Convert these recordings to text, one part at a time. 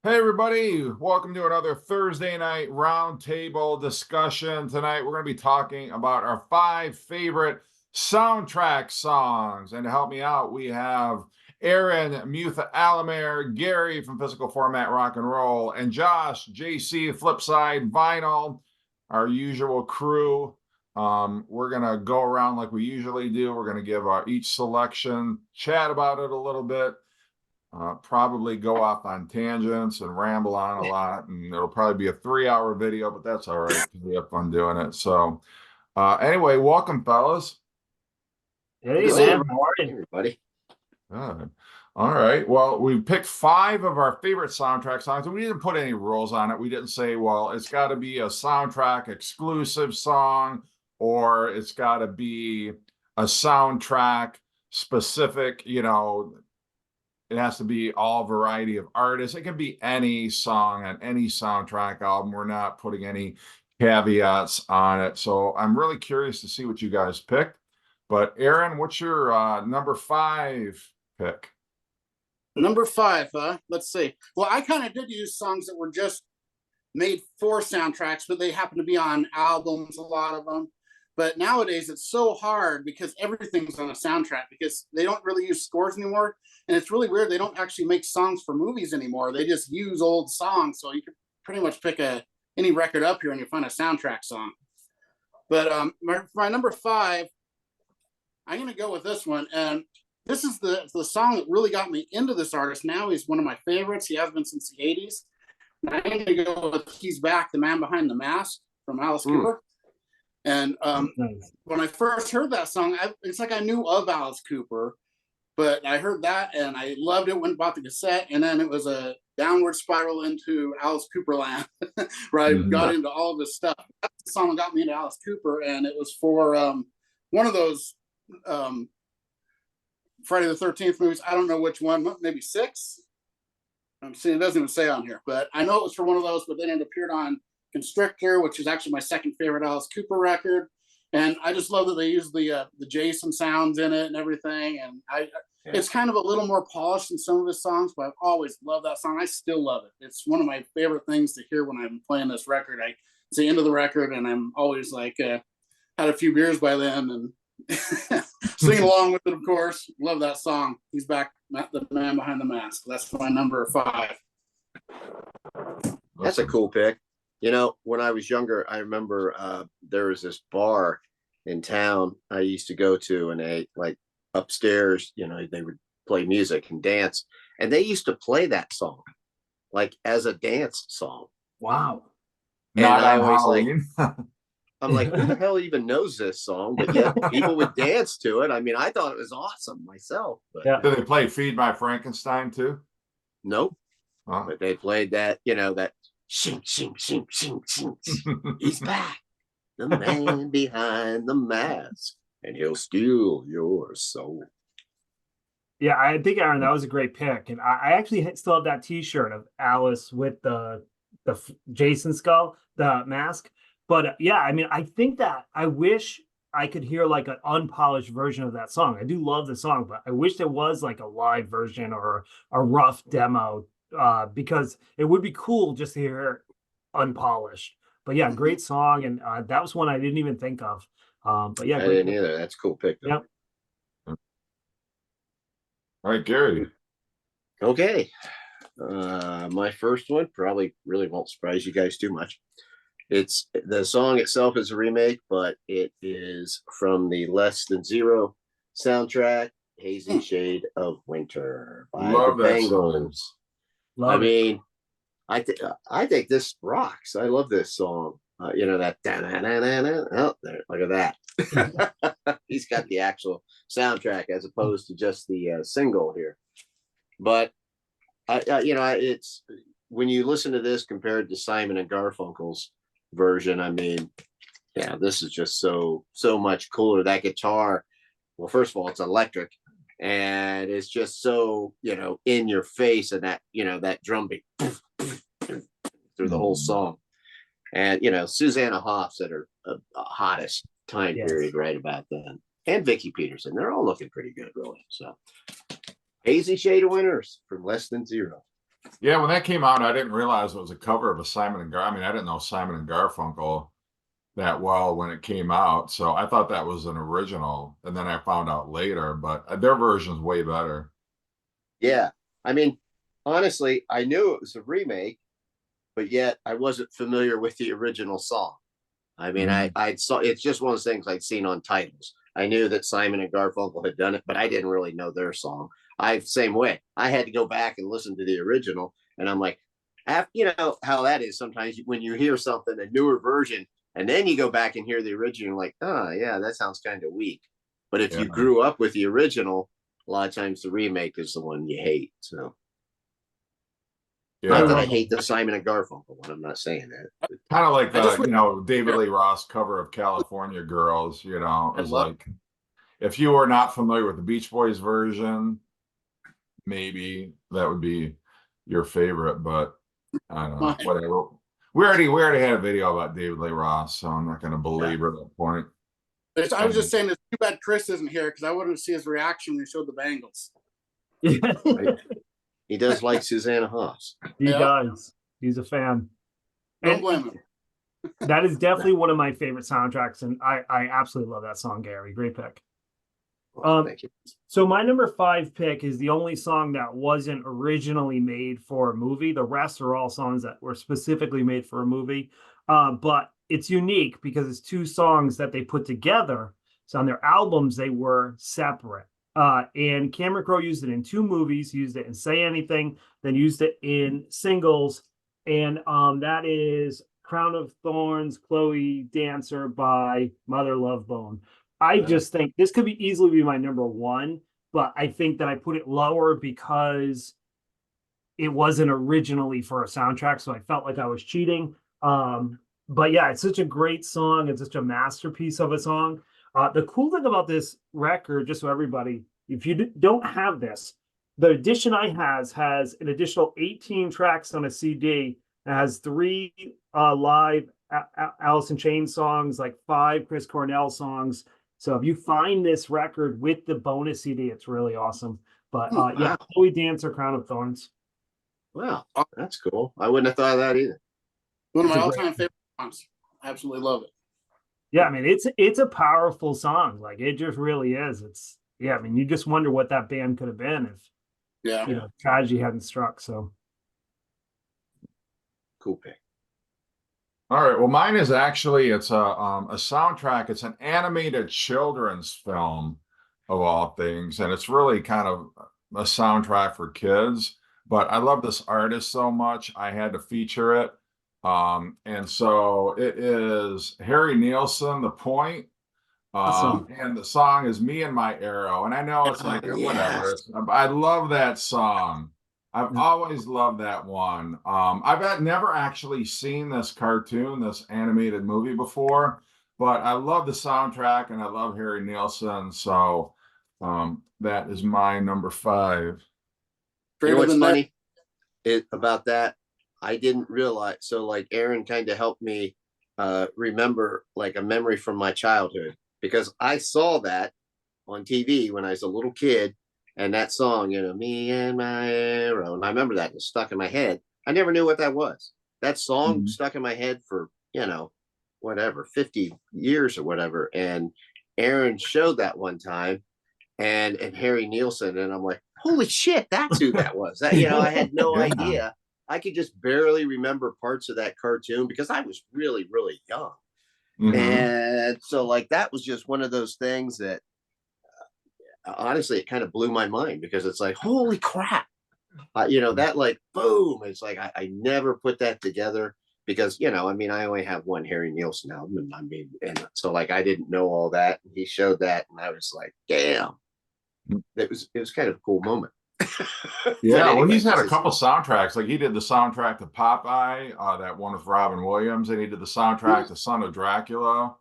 Hey everybody, welcome to another Thursday night roundtable discussion. Tonight we're going to be talking about our 5 favorite soundtrack songs. And to help me out, we have Aaron Mutha Alamere, Gary from Physical Format Rock and Roll, and Josh, JC, Flipside Vinyl, our usual crew. We're going to go around like we usually do. We're going to give each selection, chat about it a little bit, probably go off on tangents and ramble on a lot, and it'll probably be a 3-hour video, but that's all right because we have fun doing it. So anyway, welcome, fellas. Hey See man, how are you? everybody. All right, well, we picked 5 of our favorite soundtrack songs, and we didn't put any rules on it. We didn't say, well, it's got to be a soundtrack exclusive song, or it's got to be a soundtrack specific, it has to be all variety of artists. It can be any song on any soundtrack album. We're not putting any caveats on it. So I'm really curious to see what you guys picked. But Aaron, what's your number 5 pick? Number 5, huh? Let's see. Well, I kind of did use songs that were just made for soundtracks, but they happen to be on albums, a lot of them. But nowadays it's so hard because everything's on a soundtrack because they don't really use scores anymore. And it's really weird. They don't actually make songs for movies anymore. They just use old songs. So you can pretty much pick any record up here and you find a soundtrack song. But for my number 5, I'm going to go with this one. And this is the song that really got me into this artist. Now he's one of my favorites. He has been since the 80s. And I'm going to go with He's Back, the Man Behind the Mask from Alice Cooper. And when I first heard that song, it's like I knew of Alice Cooper, but I heard that and I loved it, went and bought the cassette, and then it was a downward spiral into Alice Cooper land, where I got into all of this stuff. That's the song that got me into Alice Cooper, and it was for one of those Friday the 13th movies. I don't know which one, maybe 6. I'm seeing it doesn't even say on here, but I know it was for one of those, but then it appeared on Constrictor, which is actually my second favorite Alice Cooper record. And I just love that they use the Jason sounds in it and everything. And it's kind of a little more polished than some of his songs, but I've always loved that song. I still love it. It's one of my favorite things to hear when I'm playing this record. It's the end of the record, and I'm always like, had a few beers by then and singing along with it, of course. Love that song. He's Back, the Man Behind the Mask. That's my number 5. That's a cool pick. When I was younger, I remember there was this bar in town I used to go to, and they upstairs, they would play music and dance, and they used to play that song like as a dance song. Wow. And Not I on always Halloween. I'm like, who the hell even knows this song? But yet people would dance to it. I mean, I thought it was awesome myself. But Did they play Feed My Frankenstein too? nope. Oh. But they played that, that shing, shing, shing, shing, shing. He's back, the man behind the mask, and he'll steal your soul. Yeah, I think, Aaron, that was a great pick, and I actually still have that T-shirt of Alice with the Jason skull, the mask. But yeah, I mean, I think that I wish I could hear like an unpolished version of that song. I do love the song, but I wish there was like a live version or a rough demo, because it would be cool just to hear it unpolished. But yeah, great song, and that was one I didn't even think of. But yeah, I didn't either. That's a cool pick. Yep. All right, Gary. Okay. My first one probably really won't surprise you guys too much. It's the song itself is a remake, but it is from the Less Than Zero soundtrack, Hazy Shade of Winter by Love the that Bengals. Love it. mean, I think this rocks. I love this song. That oh, there, look at that. He's got the actual soundtrack as opposed to just the single here. But it's when you listen to this compared to Simon and Garfunkel's version, I mean, yeah, this is just so much cooler. That guitar, well, first of all, it's electric, and it's just so in your face, and that drum beat through the whole song. And Susanna Hoffs at her hottest time period right about then, and Vicky Peterson, they're all looking pretty good, really. So Hazy Shade of Winters from Less Than Zero. Yeah, when that came out, I didn't realize it was a cover of a Simon and Gar. I mean, I didn't know Simon and Garfunkel that well when it came out, so I thought that was an original, and then I found out later, but their version's way better. Yeah. I mean, honestly, I knew it was a remake, but yet I wasn't familiar with the original song. I mean, I saw it's just one of those things I'd seen on titles. I knew that Simon and Garfunkel had done it, but I didn't really know their song. I same way. I had to go back and listen to the original, and I'm like, you know how that is sometimes when you hear something, a newer version, and then you go back and hear the original, like, oh yeah, that sounds kind of weak. But if Yeah. you grew up with the original, a lot of times the remake is the one you hate. So not that I Yeah, hate the Simon and Garfunkel one. I'm not saying that. kind of like I just the David Lee Roth cover of California Girls, I is love- like, if you were not familiar with the Beach Boys version, maybe that would be your favorite, but I don't know, Mine. whatever. We already had a video about David Lee Roth, so I'm not going to belabor that point. I was just saying it's too bad Chris isn't here because I wanted to see his reaction when he showed the Bengals. Right? He does like Susanna Hoffs. He Yeah. does. He's a fan. Don't And blame him. that is definitely one of my favorite soundtracks, and I absolutely love that song, Gary. Great pick. Well, thank you. So my number 5 pick is the only song that wasn't originally made for a movie. The rest are all songs that were specifically made for a movie. But it's unique because it's 2 songs that they put together. So on their albums, they were separate. And Cameron Crowe used it in 2 movies, used it in Say Anything, then used it in singles. And that is Crown of Thorns, Chloe Dancer by Mother Love Bone. I just think this could be easily be my number 1, but I think that I put it lower because it wasn't originally for a soundtrack, so I felt like I was cheating. But yeah, it's such a great song. It's such a masterpiece of a song. The cool thing about this record, just so everybody, if you don't have this, the edition I has an additional 18 tracks on a CD. It has 3 live Alice in Chains songs, like 5 Chris Cornell songs. So if you find this record with the bonus CD, it's really awesome. But yeah, Wow. Chloe Dancer, Crown of Thorns. Wow, that's cool. I wouldn't have thought of that either. One of It's my a all-time favorite songs. Absolutely love it. Yeah, I mean it's a powerful song. Like it just really is. It's I mean, you just wonder what that band could have been if Yeah. tragedy hadn't struck. So Cool pick. All right. Well, mine is actually it's a soundtrack. It's an animated children's film of all things, and it's really kind of a soundtrack for kids. But I love this artist so much, I had to feature it. And so it is Harry Nielsen, The Point. Awesome. And the song is Me and My Arrow. And I know it's like whatever. I love that song. I've always loved that one. I've never actually seen this cartoon, this animated movie before, but I love the soundtrack and I love Harry Nielsen. So that is my number 5. You know Greater what's than that. funny about that? I didn't realize. So like Aaron kind of helped me remember like a memory from my childhood because I saw that on TV when I was a little kid. And that song, Me and My Arrow. And I remember that. It was stuck in my head. I never knew what that was. That song stuck in my head for, whatever, 50 years or whatever. And Aaron showed that one time and Harry Nielsen. And I'm like, holy shit, that's who that was. I had no idea. I could just barely remember parts of that cartoon because I was really, really young. And so like, that was just one of those things that, honestly, it kind of blew my mind because it's like, holy crap, that like, boom. It's like, I never put that together because, I only have one Harry Nielsen album. And so like, I didn't know all that. And he showed that. And I was like, damn, it was kind of a cool moment. Yeah. Well, he's had a couple soundtracks. Like he did the soundtrack to Popeye, that one with Robin Williams, and he did the soundtrack to Son of Dracula,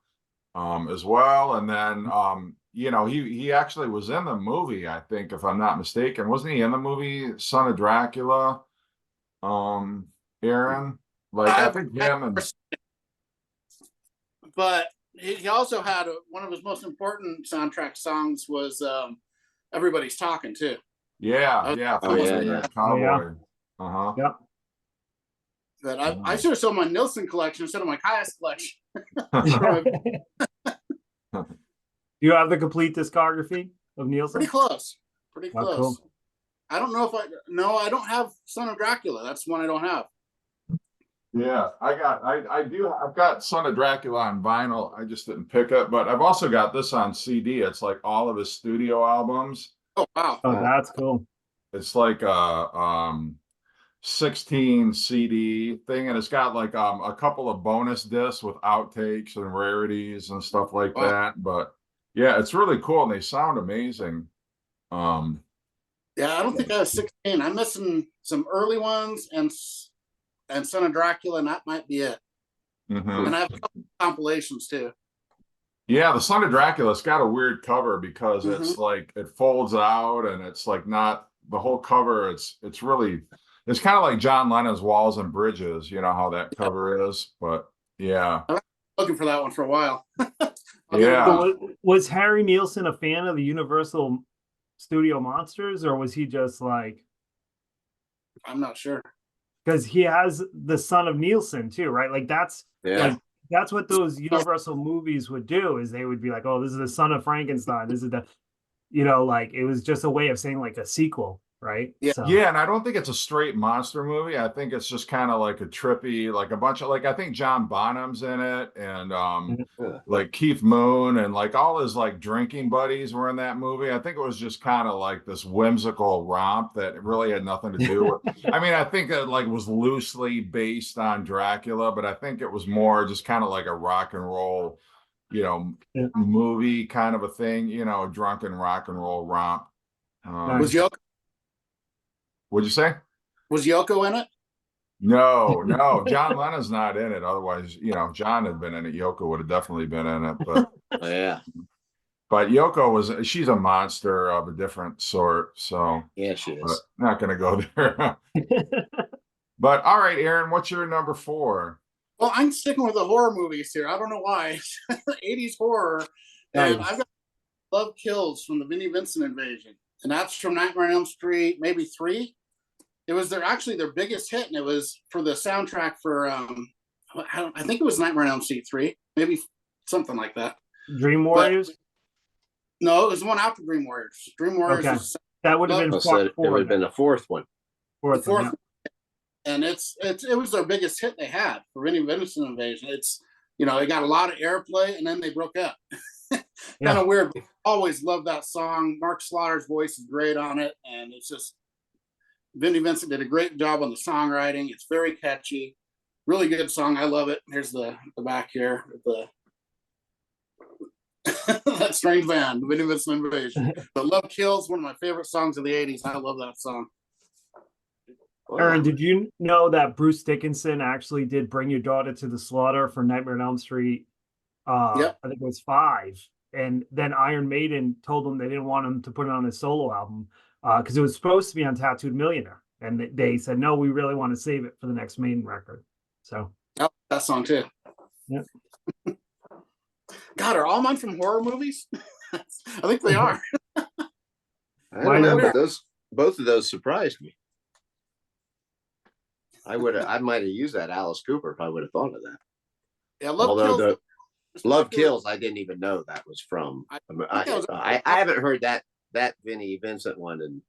as well. And then, he actually was in the movie, I think, if I'm not mistaken. Wasn't he in the movie Son of Dracula? Aaron? Like I think him and But he also had one of his most important soundtrack songs was Everybody's Talking too. yeah, Oh, Cowboy. yeah. Uh-huh. Yep. But I Nice. should have sold my Nielsen collection instead of my Caius collection. You have the complete discography of Nielsen? Pretty close. Pretty Oh, close. cool. I don't know if I don't have Son of Dracula. That's one I don't have. Yeah, I've got Son of Dracula on vinyl. I just didn't pick it, but I've also got this on CD. It's like all of his studio albums. Oh wow. Oh, that's cool. It's like a 16 CD thing, and it's got like a couple of bonus discs with outtakes and rarities and stuff like Wow. that. But yeah, it's really cool and they sound amazing. Yeah, I don't think I have 16. I'm missing some early ones and Son of Dracula, and that might be it. mhm. And I have a couple compilations too. Yeah, the Son of Dracula's got a weird cover because it's like it folds out and it's like not the whole cover. It's really it's kind of like John Lennon's Walls and Bridges, you know how that cover is. But yeah. Looking for that one for a while. Yeah. So was Harry Nielsen a fan of the Universal Studio Monsters, or was he just like, I'm not sure. because he has the son of Nielsen too, right? Like that's Yeah. like that's what those Universal movies would do, is they would be like, oh, this is the son of Frankenstein. This is the, like it was just a way of saying like a sequel, right? Yeah. So, Yeah, and I don't think it's a straight monster movie. I think it's just kind of like a trippy, like a bunch of like I think John Bonham's in it and Yeah. like Keith Moon and like all his like drinking buddies were in that movie. I think it was just kind of like this whimsical romp that really had nothing to do with I mean, I think it like was loosely based on Dracula, but I think it was more just kind of like a rock and roll, Yeah. movie kind of a thing, a drunken rock and roll romp. Was Yoko What'd you say? in it? No, John Lennon's not in it. Otherwise, John had been in it. Yoko would have definitely been in it. But Oh, yeah. but Yoko she's a monster of a different sort. So Yeah, she but is. not gonna go there. But all right, Aaron, what's your number 4? Well, I'm sticking with the horror movies here. I don't know why. 80s horror. And Nice. I've got Love Kills from the Vinnie Vincent Invasion. And that's from Nightmare on Elm Street, maybe 3. It was their biggest hit, and it was for the soundtrack for I think it was Nightmare on Elm Street 3, maybe something like that. Dream Warriors. No, it was the one after Dream Warriors. Dream Warriors Okay. was That would have been I said it would have been the fourth one. the fourth one, fourth, and it was their biggest hit they had for Vinnie Vincent Invasion. It's it got a lot of airplay, and then they broke up. Kind of weird. But I always loved that song. Mark Slaughter's voice is great on it, and it's just Vinnie Vincent did a great job on the songwriting. It's very catchy, really good song. I love it. Here's the back here with that strange band, Vinnie Vincent Invasion. But Love Kills, one of my favorite songs of the '80s. I love that song. Aaron, did you know that Bruce Dickinson actually did Bring Your Daughter to the Slaughter for Nightmare on Elm Street? Yep. I think it was 5. And then Iron Maiden told him they didn't want him to put it on his solo album because it was supposed to be on Tattooed Millionaire. And they said, no, we really want to save it for the next Maiden record. So Yep, that song too. Yep. God, are all mine from horror movies? I think they are. I don't know, not? but both of those surprised me. I might have used that Alice Cooper if I would have thought of that. Yeah, Love Although Kills. Love Kills, I didn't even know that was from. I haven't heard that Vinnie Vincent one in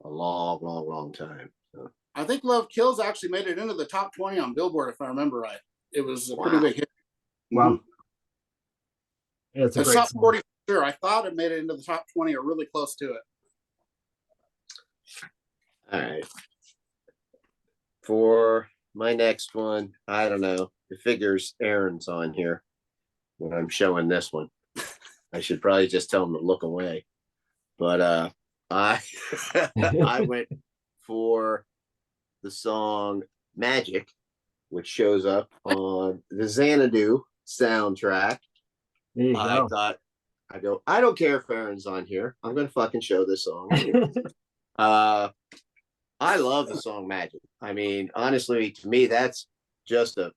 a long time. So. I think Love Kills actually made it into the top 20 on Billboard, if I remember right. It was a pretty Wow. big hit. wow. Yeah, it's a It's great top song. 40 for sure. I thought it made it into the top 20 or really close to it. All right. For my next one, I don't know. It figures Aaron's on here when I'm showing this one. I should probably just tell him to look away. But I I went for the song Magic, which shows up on the Xanadu soundtrack. There you I go. thought, I don't care if Aaron's on here. I'm gonna fucking show this song. I love the song Magic. I mean, honestly, to me, that's just a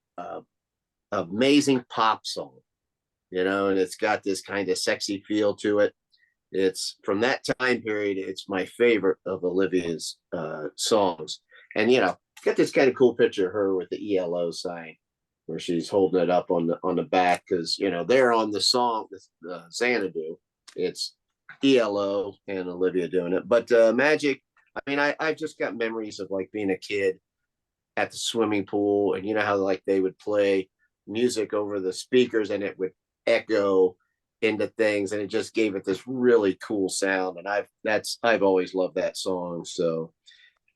amazing pop song, and it's got this kind of sexy feel to it. It's from that time period. It's my favorite of Olivia's songs. And got this kind of cool picture of her with the ELO sign, where she's holding it up on the back, because they're on the song, the Xanadu. It's ELO and Olivia doing it. But Magic, I mean, I've just got memories of like being a kid at the swimming pool, and how like they would play music over the speakers and it would echo into things, and it just gave it this really cool sound. And I've always loved that song. So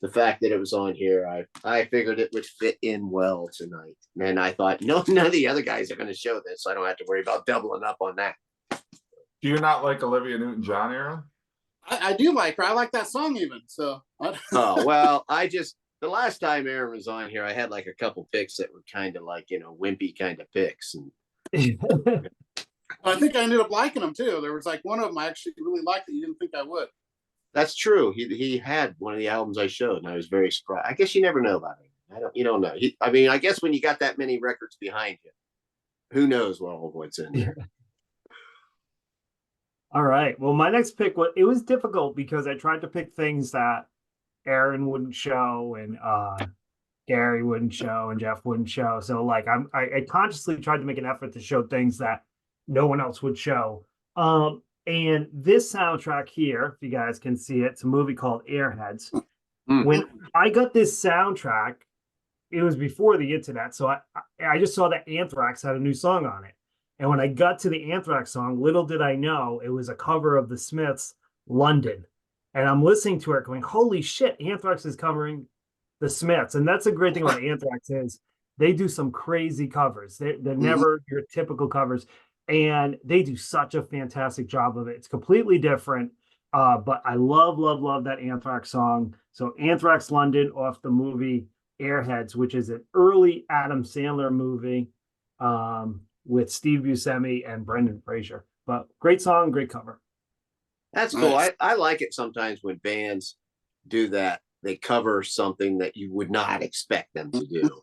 the fact that it was on here, I figured it would fit in well tonight. And I thought, no, none of the other guys are going to show this, so I don't have to worry about doubling up on that. Do you not like Olivia Newton-John, Aaron? I do like her. I like that song even. So. Oh, well, the last time Aaron was on here, I had like a couple picks that were kind of like, wimpy kind of picks. And I think I ended up liking them too. There was like one of them I actually really liked that you didn't think I would. that's true. He had one of the albums I showed, and I was very surprised. I guess you never know about it. You don't know. I guess when you got that many records behind you, who knows what's in there. All right. Well, my next pick was difficult because I tried to pick things that Aaron wouldn't show, and Gary wouldn't show, and Jeff wouldn't show. So like I consciously tried to make an effort to show things that no one else would show. And this soundtrack here, if you guys can see it, it's a movie called Airheads. When I got this soundtrack, it was before the internet, so I just saw that Anthrax had a new song on it. And when I got to the Anthrax song, little did I know it was a cover of the Smiths' London. And I'm listening to it going, holy shit, Anthrax is covering the Smiths. And that's a great thing about Anthrax is they do some crazy covers. They're never your typical covers. And they do such a fantastic job of it. It's completely different. But I love, love, love that Anthrax song. So Anthrax London off the movie Airheads, which is an early Adam Sandler movie with Steve Buscemi and Brendan Fraser. But great song, great cover. That's cool. I like it sometimes when bands do that. They cover something that you would not expect them to do,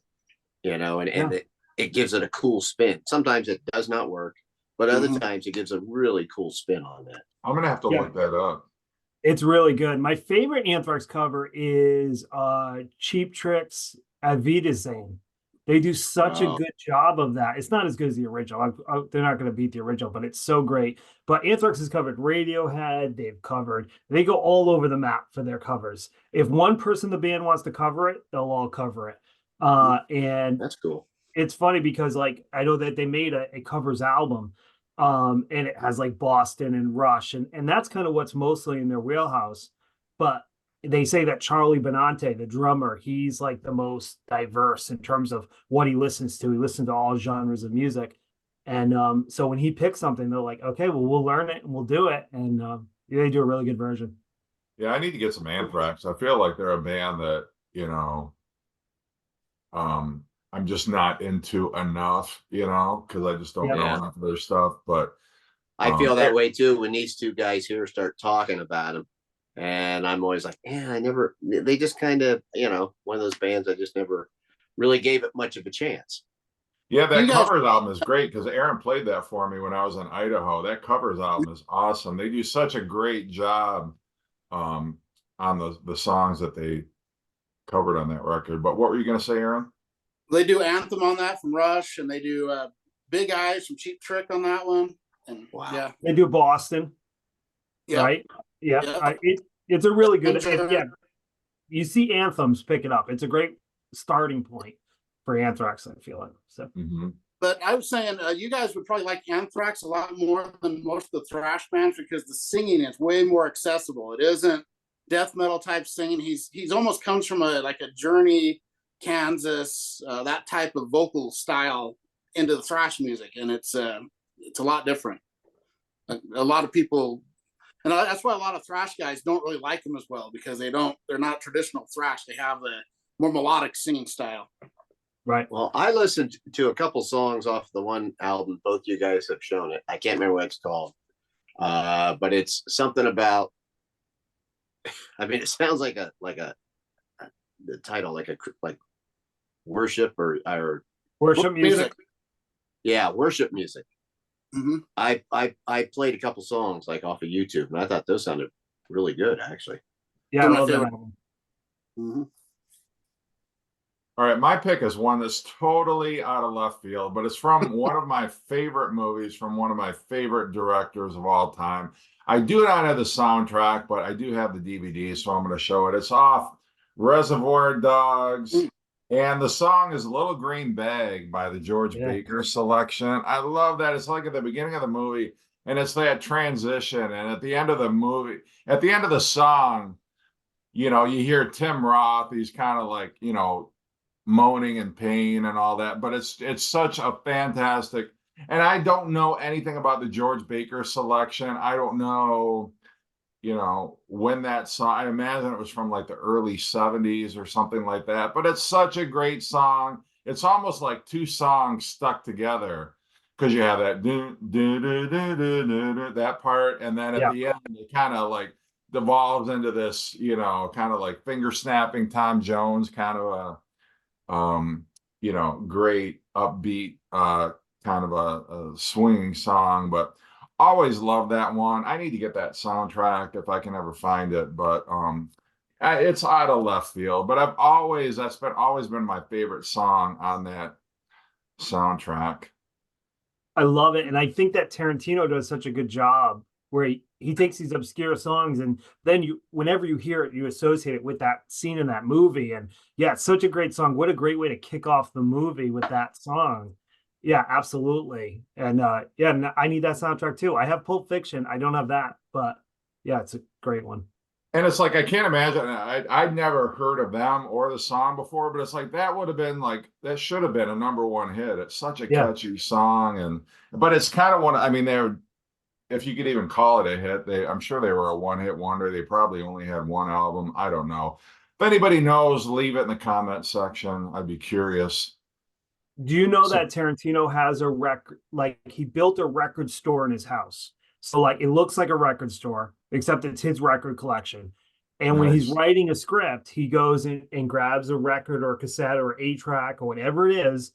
and it gives it a cool spin. Sometimes it does not work, but other times it gives a really cool spin on that. I'm gonna have to look that up. It's really good. My favorite Anthrax cover is Cheap Trick's Wiedersehen. They do such a good job of that. It's not as good as the original. They're not going to beat the original, but it's so great. But Anthrax has covered Radiohead. They go all over the map for their covers. If one person in the band wants to cover it, they'll all cover it. And that's cool. It's funny because like I know that they made a covers album, and it has like Boston and Rush, and that's kind of what's mostly in their wheelhouse. But they say that Charlie Benante, the drummer, he's like the most diverse in terms of what he listens to. He listens to all genres of music. And so when he picks something, they're like, okay, well, we'll learn it and we'll do it. And they do a really good version. Yeah, I need to get some Anthrax. I feel like they're a band that, I'm just not into enough, because I just don't know enough of their stuff. But I feel that way too when these two guys here start talking about them. And I'm always like, they just kind of, one of those bands I just never really gave it much of a chance. Yeah, that covers album is great because Aaron played that for me when I was in Idaho. That covers album is awesome. They do such a great job on the songs that they covered on that record. But what were you going to say, Aaron? They do Anthem on that from Rush, and they do Big Eyes from Cheap Trick on that one. And they do Boston. Yeah. Right? Yeah. It's a really good. You see Anthems pick it up. It's a great starting point for Anthrax, I feel like. So. But I was saying, you guys would probably like Anthrax a lot more than most of the thrash bands because the singing is way more accessible. It isn't death metal type singing. He's almost comes from a Journey, Kansas, that type of vocal style into the thrash music, and it's a lot different. A lot of people, and that's why a lot of thrash guys don't really like them as well because they're not traditional thrash. They have a more melodic singing style. Right. Well, I listened to a couple songs off the one album. Both you guys have shown it. I can't remember what it's called, but it's something about. I mean, it sounds like the title, like worship or worship music. Yeah, worship music. Mm-hmm. I played a couple songs like off of YouTube, and I thought those sounded really good, actually. Yeah, I love that album. Mm-hmm. All right, my pick is one that's totally out of left field, but it's from one of my favorite movies from one of my favorite directors of all time. I do not have the soundtrack, but I do have the DVD, so I'm going to show it. It's off Reservoir Dogs, and the song is Little Green Bag by the George Yeah. Baker Selection. I love that. It's like at the beginning of the movie, and it's that transition, and at the end of the movie, at the end of the song, you know, you hear Tim Roth. He's kind of like, you know, moaning in pain and all that, but it's such a fantastic, and I don't know anything about the George Baker Selection. I don't know, you know, when that song, I imagine it was from like the early 70s or something like that, but it's such a great song. It's almost like two songs stuck together because you have that that part, and then at Yeah. the end it kind of like devolves into this, you know, kind of like finger snapping Tom Jones kind of a you know, great upbeat kind of a swinging song, but always love that one. I need to get that soundtrack if I can ever find it, but it's out of left field, but that's been always been my favorite song on that soundtrack. I love it. And I think that Tarantino does such a good job where he takes these obscure songs and then whenever you hear it, you associate it with that scene in that movie. And yeah, it's such a great song. What a great way to kick off the movie with that song. Yeah, absolutely. And yeah, I need that soundtrack too. I have Pulp Fiction. I don't have that, but yeah, it's a great one. And it's like I can't imagine. I'd never heard of them or the song before, but it's like that would have been like that should have been a number one hit. It's such a Yeah. catchy song, and but it's kind of one. I mean, they're if you could even call it a hit. I'm sure they were a one-hit wonder. They probably only had one album. I don't know. If anybody knows, leave it in the comment section. I'd be curious. Do you know So- that Tarantino has a record, like he built a record store in his house? So like it looks like a record store, except it's his record collection. And when he's Nice. writing a script, he goes in and grabs a record or a cassette or 8-track or whatever it is,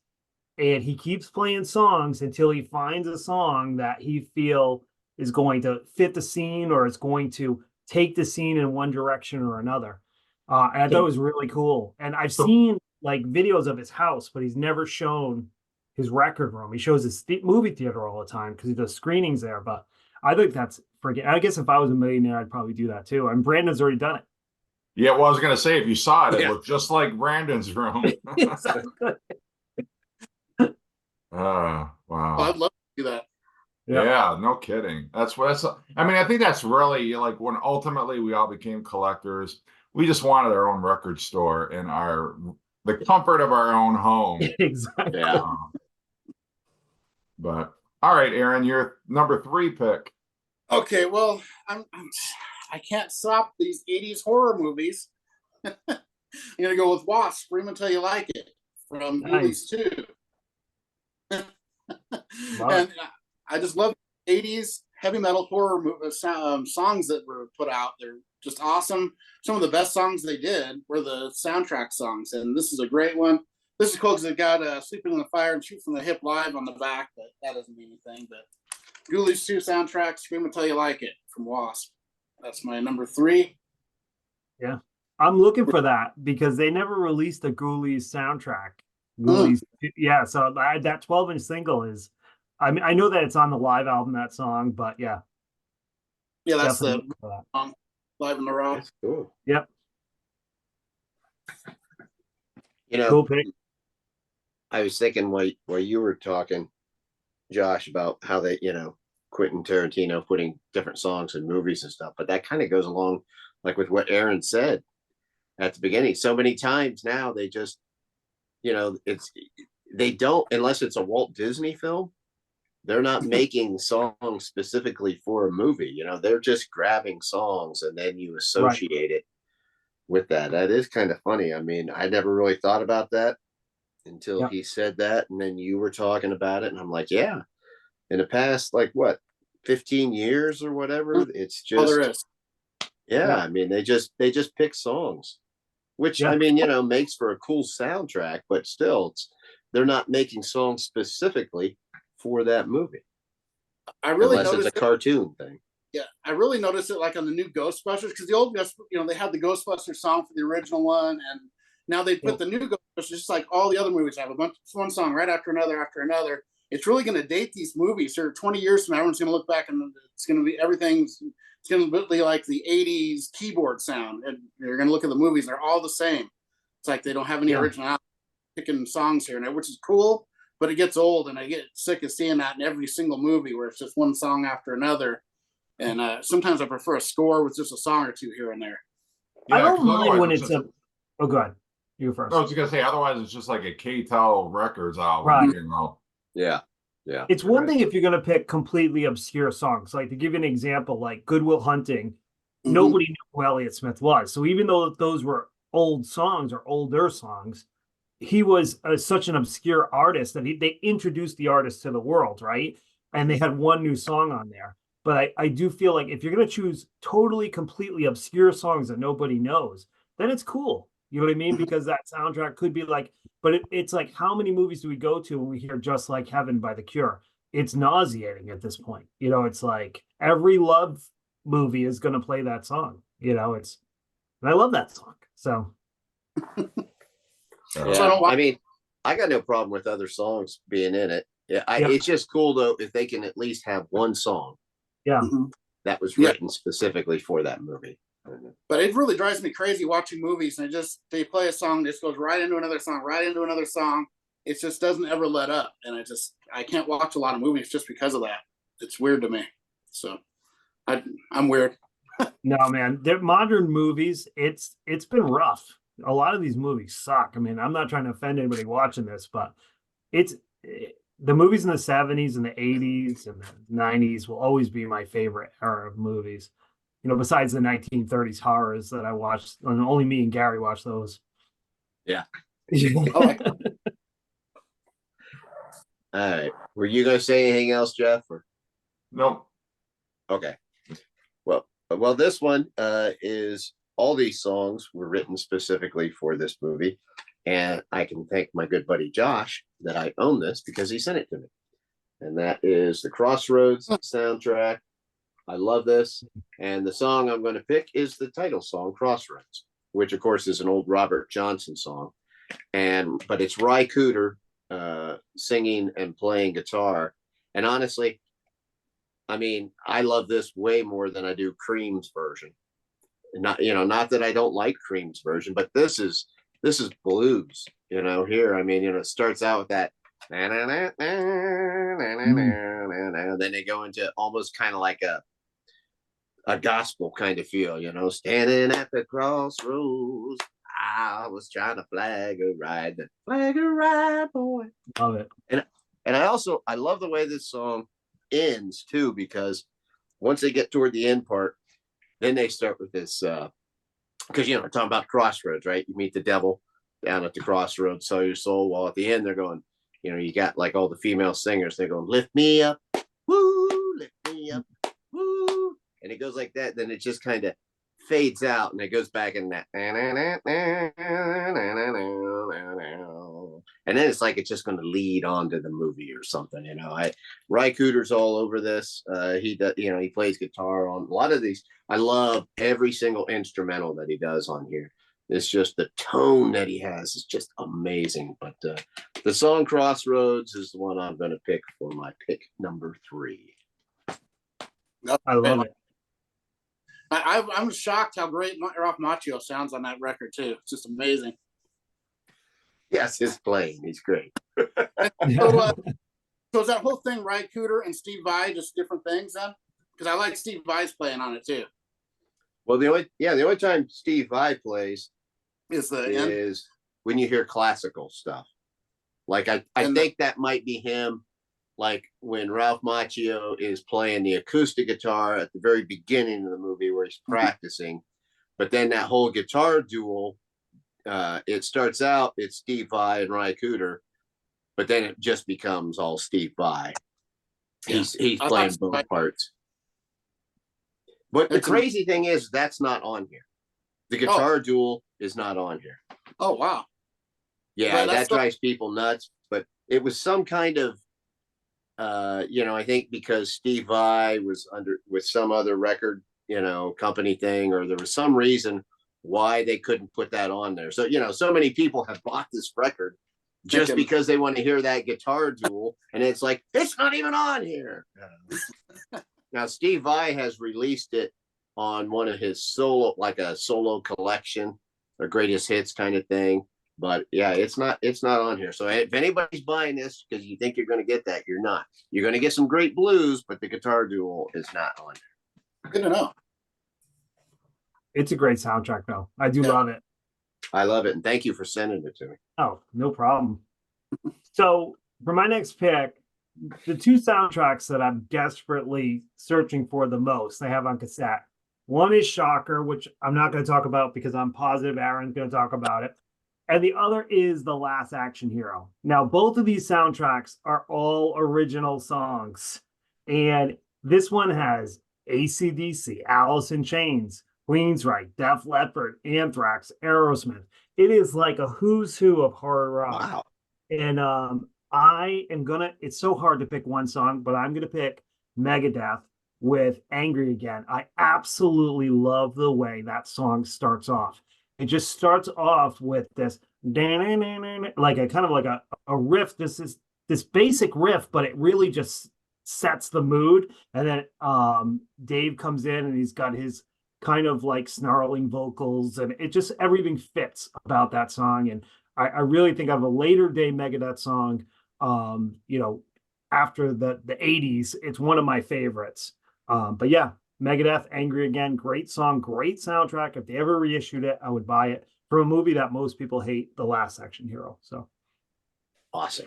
and he keeps playing songs until he finds a song that he feel is going to fit the scene or is going to take the scene in one direction or another. And I thought it was really cool. And I've seen like videos of his house, but he's never shown his record room. He shows his movie theater all the time because he does screenings there. But I think that's freaking. I guess if I was a millionaire, I'd probably do that too. And Brandon's already done it. Yeah, well, I was gonna say if you saw it, it Yeah. looked just like Brandon's room. Wow. I'd love to do that. Yeah, no kidding. I mean, I think that's really like when ultimately we all became collectors, we just wanted our own record store in the comfort of our own home. Exactly. Yeah. But all right, Aaron, your number 3 pick. Okay, well, I can't stop these 80s horror movies. I'm gonna go with Wasp, Scream Until You Like It from Nice. Ghoulies 2. Wow. And I just love 80s heavy metal horror songs that were put out. They're just awesome. Some of the best songs they did were the soundtrack songs, and this is a great one. This is cool because it got Sleeping in the Fire and Shoot from the Hip live on the back, but that doesn't mean anything. But Ghoulies 2 soundtrack, Scream Until You Like It from Wasp. That's my number 3. I'm looking for that because they never released a Ghoulies soundtrack. Ghoulies, yeah. So that 12-inch single is, I mean, I know that it's on the live album, that song, but yeah. Yeah, that's definitely the look for that. song, Live in the Raw. That's cool. Yep. You know, Cool pick. I was thinking while you were talking, Josh, about how they, Quentin Tarantino putting different songs in movies and stuff, but that kind of goes along like with what Aaron said at the beginning. So many times now they just, they don't, unless it's a Walt Disney film, they're not making songs specifically for a movie. They're just grabbing songs and then you associate it with that. That is kind of funny. I mean, I never really thought about that until he said that, and then you were talking about it, and I'm like, yeah, in the past, like what, 15 years or whatever, it's just, Oh, there is. yeah, I mean, they just pick songs, which I mean, makes for a cool soundtrack, but still, they're not making songs specifically for that movie. I really unless noticed it's a cartoon thing. Yeah, I really noticed it like on the new Ghostbusters, because the old they had the Ghostbusters song for the original one, and Now they put the new Ghostbusters, just like all the other movies have one song right after another after another. It's really going to date these movies. Or 20 years from now, everyone's going to look back and it's going to be everything's. It's going to be like the '80s keyboard sound, and you're going to look at the movies; they're all the same. It's like they don't have any originality, picking songs here and there, which is cool. But it gets old, and I get sick of seeing that in every single movie where it's just one song after another. And sometimes I prefer a score with just a song or two here and there. I don't 'cause mind otherwise when it's it's just- a. Oh, go ahead. You first. I was gonna say, otherwise it's just like a K-Tel Records album. Right. You know? Yeah. It's one thing if you're going to pick completely obscure songs. Like to give you an example, like Good Will Hunting, nobody knew who Elliott Smith was. So even though those were old songs or older songs, he was such an obscure artist that they introduced the artist to the world, right? And they had one new song on there. But I do feel like if you're going to choose totally, completely obscure songs that nobody knows, then it's cool. You know what I mean? Because that soundtrack could be like, but it's like, how many movies do we go to when we hear Just Like Heaven by The Cure? It's nauseating at this point. You know, it's like every love movie is going to play that song. You know, and I love that song. So, Yeah. I mean, I got no problem with other songs being in it. Yeah, it's just cool though if they can at least have one song. Yeah. That was written specifically for that movie. But it really drives me crazy watching movies, and they play a song, just goes right into another song, right into another song. It just doesn't ever let up, and I can't watch a lot of movies just because of that. It's weird to me. So I'm weird. No, man, they're modern movies. It's been rough. A lot of these movies suck. I mean, I'm not trying to offend anybody watching this, but the movies in the 70s and the 80s and the 90s will always be my favorite era of movies. You know, besides the 1930s horrors that I watched, and only me and Gary watched those. Yeah. All right. Were you going to say anything else, Jeff? Or? No. Okay. Well, this one is all these songs were written specifically for this movie. And I can thank my good buddy Josh that I own this because he sent it to me. And that is the Crossroads soundtrack. I love this. And the song I'm going to pick is the title song, Crossroads, which of course is an old Robert Johnson song. But it's Ry Cooder singing and playing guitar. And honestly, I mean, I love this way more than I do Cream's version. Not that I don't like Cream's version, but this is blues, here. I mean, it starts out with that. And then they go into almost kind of like a gospel kind of feel, standing at the crossroads. I was trying to flag a ride, boy. Love it. And I love the way this song ends too, because once they get toward the end part, then they start with this because we're talking about crossroads, right? You meet the devil down at the crossroads, sell your soul. While at the end they're going, you got like all the female singers, they're going, lift me up, woo, lift me up, woo, and it goes like that. Then it just kind of fades out and it goes back in that, and then it's like it's just going to lead on to the movie or something. Ry Cooder's all over this. He does, he plays guitar on a lot of these. I love every single instrumental that he does on here. It's just the tone that he has is just amazing. But the song Crossroads is the one I'm going to pick for my pick number 3. I love it. I'm shocked how great Ralph Macchio sounds on that record too. It's just amazing. Yes, his playing, he's great. So is that whole thing Ry Cooder and Steve Vai just different things then? Because I like Steve Vai's playing on it too. Well, the only time Steve Vai plays is when you hear classical stuff. Like I think that might be him. Like when Ralph Macchio is playing the acoustic guitar at the very beginning of the movie where he's practicing, but then that whole guitar duel, it starts out, it's Steve Vai and Ry Cooder, but then it just becomes all Steve Vai. He's playing both parts. But the crazy thing is that's not on here. The guitar duel is not on here. Oh, wow. Yeah, that drives people nuts. But it was some kind of, I think because Steve Vai was with some other record, company thing, or there was some reason why they couldn't put that on there. So, so many people have bought this record just Thinking- because they want to hear that guitar duel. And it's like, it's not even on here. Now, Steve Vai has released it on one of his solo, like a solo collection or greatest hits kind of thing. But yeah, it's not on here. So if anybody's buying this because you think you're going to get that, you're not. You're going to get some great blues, but the guitar duel is not on there. Good to know. It's a great soundtrack, though. I do Yeah. love it. I love it. And thank you for sending it to me. Oh, no problem. So for my next pick, the two soundtracks that I'm desperately searching for the most, I have on cassette. One is Shocker, which I'm not going to talk about because I'm positive Aaron's going to talk about it. And the other is The Last Action Hero. Now, both of these soundtracks are all original songs. And this one has AC/DC, Alice in Chains, Queensryche, Def Leppard, Anthrax, Aerosmith. It is like a who's who of hard rock. Wow. And it's so hard to pick one song, but I'm gonna pick Megadeth with Angry Again. I absolutely love the way that song starts off. It just starts off with this like a kind of like a riff. This is this basic riff, but it really just sets the mood. And then Dave comes in and he's got his kind of like snarling vocals, and it just everything fits about that song. And I really think of a later day Megadeth song, after the 80s. It's one of my favorites. But yeah, Megadeth, Angry Again, great song, great soundtrack. If they ever reissued it, I would buy it, for a movie that most people hate, The Last Action Hero. So Awesome.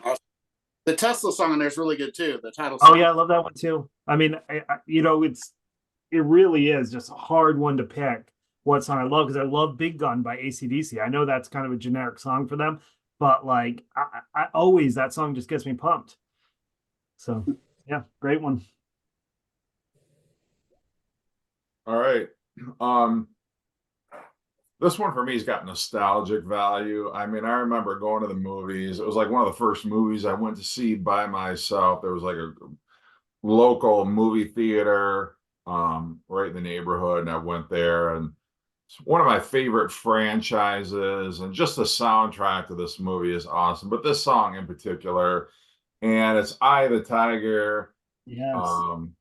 The Tesla song in there is really good too. The title song. oh yeah, I love that one too. I mean, it really is just a hard one to pick what song I love, because I love Big Gun by AC/DC. I know that's kind of a generic song for them, but like I always, that song just gets me pumped. So yeah, great one. All right. This one for me has got nostalgic value. I mean, I remember going to the movies. It was like one of the first movies I went to see by myself. There was like a local movie theater right in the neighborhood, and I went there, and it's one of my favorite franchises, and just the soundtrack to this movie is awesome. But this song in particular, and it's Eye of the Tiger Yes.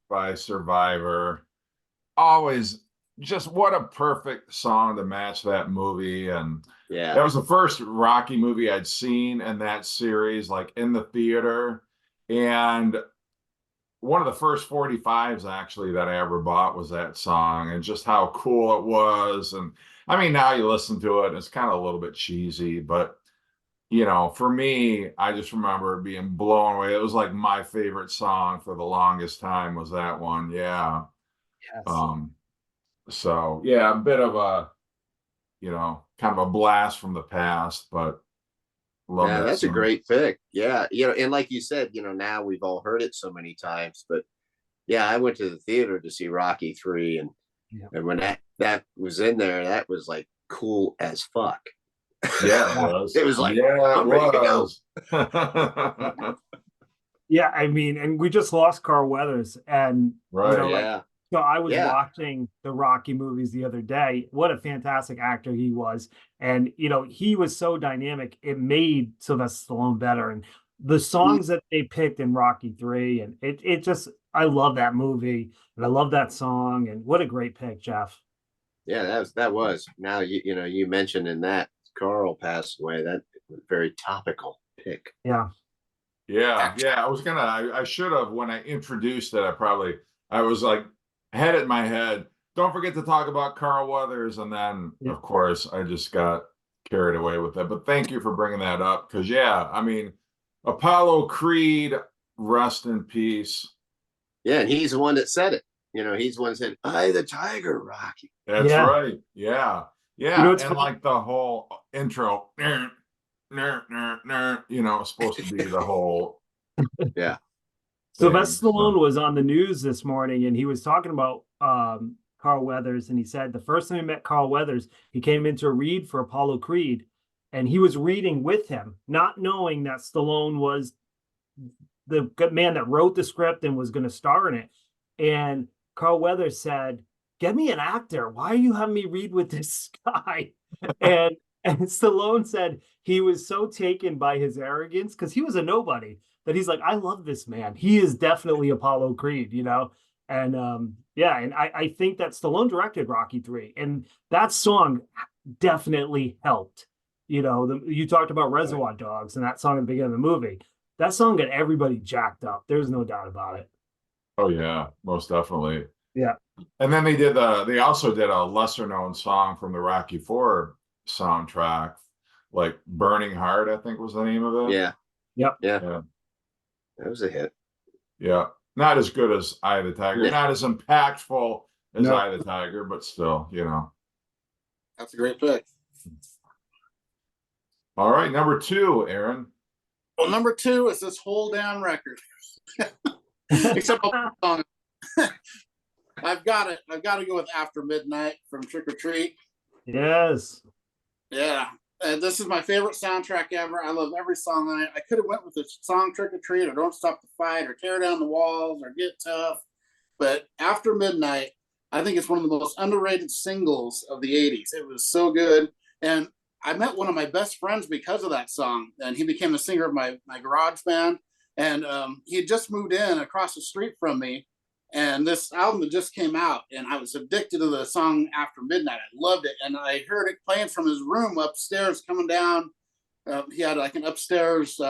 by Survivor. Always just what a perfect song to match that movie. And that Yeah. was the first Rocky movie I'd seen in that series, like in the theater. And one of the first 45s actually that I ever bought was that song, and just how cool it was. And I mean, now you listen to it and it's kind of a little bit cheesy, but for me, I just remember being blown away. It was like my favorite song for the longest time was that one. Yeah. Yes. So yeah, a bit of a, kind of a blast from the past, but love Yeah, that that's a song. great pick. Yeah. And like you said, now we've all heard it so many times, but yeah, I went to the theater to see Rocky 3, and Yeah. and when that was in there, that was like cool as fuck. Yeah, it was. It was like, yeah, I'm ready to go. was. Yeah, I mean, and we just lost Carl Weathers, and Right. like, Yeah. so I was Yeah. watching the Rocky movies the other day. What a fantastic actor he was. And, he was so dynamic. It made Sylvester Stallone better. And the songs that they picked in Rocky 3, and it just, I love that movie and I love that song. And what a great pick, Jeff. Yeah, that was. Now you mentioned in that Carl passed away. That was a very topical pick. Yeah. Yeah, I should have, when I introduced it, I was like, had it in my head, don't forget to talk about Carl Weathers. And then, Yeah. of course, I just got carried away with it. But thank you for bringing that up. Because, yeah, I mean, Apollo Creed, rest in peace. Yeah, and he's the one that said it. He's the one that said, "I the Tiger, Rocky." That's Yeah. right. Yeah. Yeah. it's And funny- like the whole intro, supposed to be the whole. Yeah. Sylvester thing, Stallone was on the news this morning, and he was talking about Carl Weathers, and he said the first time he met Carl Weathers, he came in to read for Apollo Creed, and he was reading with him, not knowing that Stallone was the man that wrote the script and was going to star in it. And Carl Weathers said, get me an actor. Why are you having me read with this guy? And Stallone said he was so taken by his arrogance because he was a nobody that he's like, I love this man. He is definitely Apollo Creed, you know? And yeah, and I think that Stallone directed Rocky 3, and that song definitely helped. You know, you talked about Reservoir Dogs and that song at the beginning of the movie. That song got everybody jacked up. There's no doubt about it. Oh yeah, most definitely. Yeah. And then they also did a lesser known song from the Rocky 4 soundtrack, like Burning Heart, I think was the name of it. Yeah. Yep. Yeah. Yeah. That was a hit. Yeah. Not as good as Eye of the Tiger, Yeah. not as impactful as No. Eye of the Tiger, but still, you know. That's a great pick. All right, number 2, Aaron. Well, number 2 is this whole damn record. Except for the song. I've got to go with After Midnight from Trick or Treat. Yes. Yeah. This is my favorite soundtrack ever. I love every song on it. I could have went with the song Trick or Treat or Don't Stop the Fight or Tear Down the Walls or Get Tough. But After Midnight, I think it's one of the most underrated singles of the 80s. It was so good. And I met one of my best friends because of that song. And he became the singer of my garage band. And he had just moved in across the street from me. And this album just came out, and I was addicted to the song After Midnight. I loved it. And I heard it playing from his room upstairs coming down. He had like an upstairs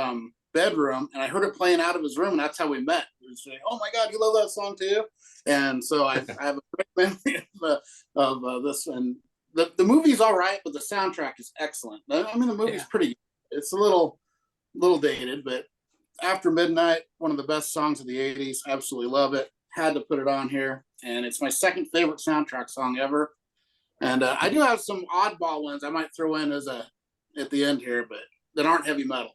bedroom, and I heard it playing out of his room, and that's how we met. It was like, oh my God, you love that song too? And so I have a great memory of this. And the movie's all right, but the soundtrack is excellent. I mean, the movie's pretty good. It's a little dated, but After Midnight, one of the best songs of the 80s. Absolutely love it. Had to put it on here, and it's my second favorite soundtrack song ever. And I do have some oddball ones I might throw in at the end here, but that aren't heavy metal.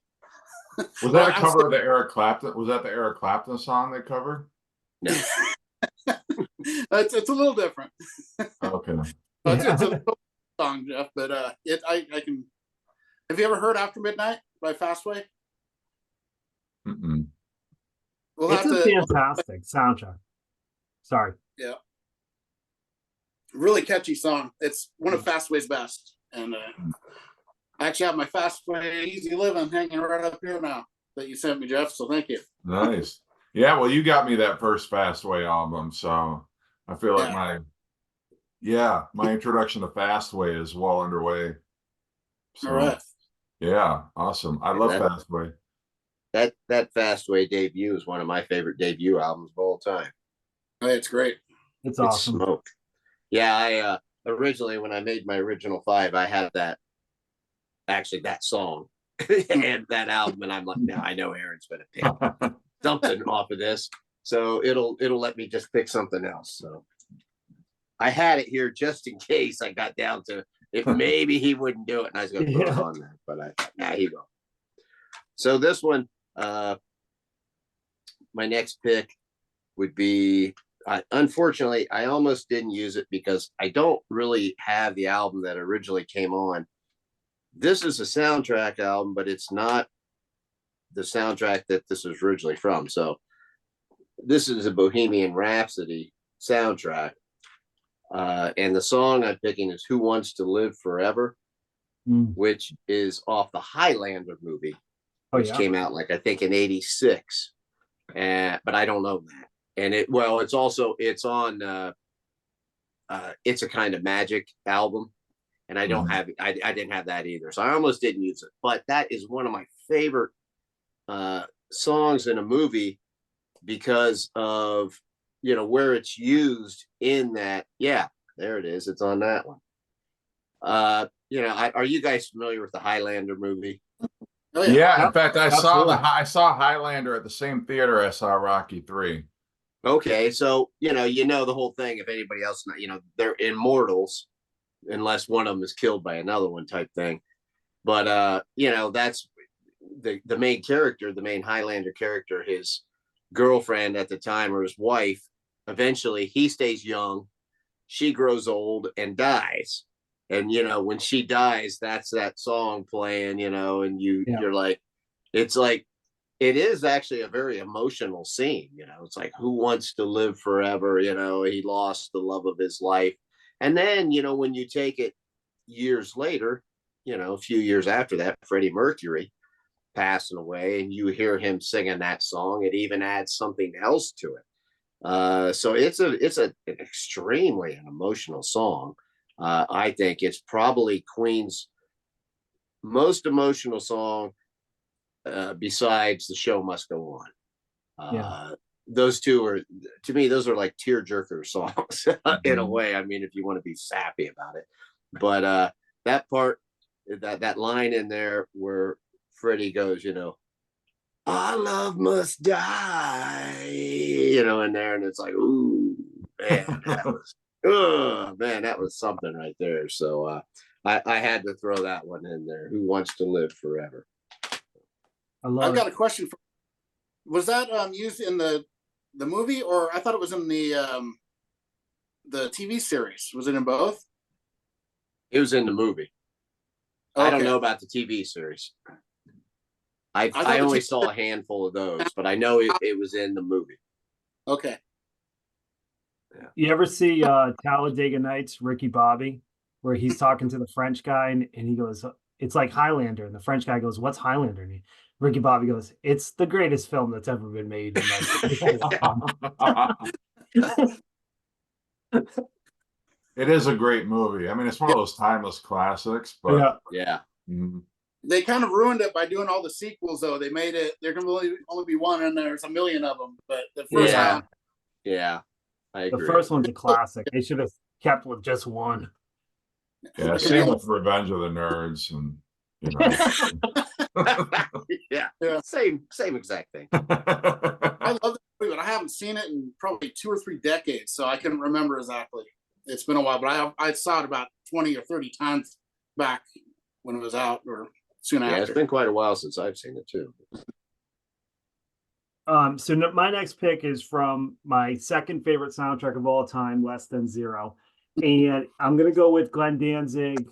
Was that a cover of the Eric Clapton? Was that the Eric Clapton song they covered? No. It's a little different. Okay. It's a song, Jeff, but I can. Have you ever heard After Midnight by Fastway? Mm-mm. We'll It's have a to. fantastic soundtrack. Sorry. Yeah. Really catchy song. It's one of Fastway's best. And I actually have my Fastway Easy Living hanging right up here now that you sent me, Jeff. So thank you. Nice. Yeah, well, you got me that first Fastway album, so I feel like my introduction to Fastway is well underway. So, All right. yeah, awesome. I love that- Fastway. That Fastway debut is one of my favorite debut albums of all time. Hey, it's great. It's It's awesome. smoke. Yeah, I originally, when I made my original 5, I had that song and that album, and I'm like, no, I know Aaron's gonna pick something off of this, so it'll let me just pick something else. So I had it here just in case I got down to if maybe he wouldn't do it, and I was gonna put it on there, but here you go. So this one, my next pick would be, unfortunately, I almost didn't use it because I don't really have the album that originally came on. This is a soundtrack album, but it's not the soundtrack that this was originally from. So this is a Bohemian Rhapsody soundtrack. And the song I'm picking is Who Wants to Live Forever, which is off the Highlander movie, which came out like I think in '86. But I don't know that. And it's on It's a Kind of Magic album. And I don't have I didn't have that either. So I almost didn't use it. But that is one of my favorite songs in a movie because of where it's used in that. Yeah, there it is. It's on that one. Are you guys familiar with the Highlander movie? Oh, Yeah, in fact, I Absolutely. saw Highlander at the same theater I saw Rocky 3. Okay, so you know the whole thing. If anybody else, they're immortals unless one of them is killed by another one, type thing. But that's the main character, the main Highlander character. His girlfriend at the time, or his wife, eventually he stays young, she grows old and dies. And when she dies, that's that song playing, and you're like, it's like it is actually a very emotional scene. It's like, who wants to live forever? He lost the love of his life. And then, when you take it years later, a few years after that, Freddie Mercury passing away, and you hear him singing that song, it even adds something else to it. So it's an extremely an emotional song. I think it's probably Queen's most emotional song, besides The Show Must Go On. Those two are, to me, those are like tearjerker songs in a way. I mean, if you want to be sappy about it, but that part, that line in there where Freddie goes, our love must die, in there, and it's like, ooh, man, that was something right there. So I had to throw that one in there. Who wants to live forever? I've got a question. Was that used in the movie, or I thought it was in the TV series? Was it in both? It was in the movie. Okay. I don't know about the TV series. I only saw a handful of those, but I know it was in the movie. Okay. Yeah. You ever see Talladega Nights, Ricky Bobby, where he's talking to the French guy and he goes, it's like Highlander. And the French guy goes, what's Highlander? And Ricky Bobby goes, it's the greatest film that's ever been made. It is a great movie. I mean, it's one of those timeless classics, but Yeah. Mhm. They kind of ruined it by doing all the sequels, though. They made it, there can only be one, and there's a million of them. But the first one, Yeah. I agree. The first one's a classic. They should have kept with just one. Yeah, same with Revenge of the Nerds, and yeah, same exact thing. I love the movie, but I haven't seen it in probably 2 or 3 decades, so I couldn't remember exactly. It's been a while, but I saw it about 20 or 30 times back when it was out, or soon after. Yeah, it's been quite a while since I've seen it too. So my next pick is from my second favorite soundtrack of all time, Less Than Zero. And I'm going to go with Glenn Danzig,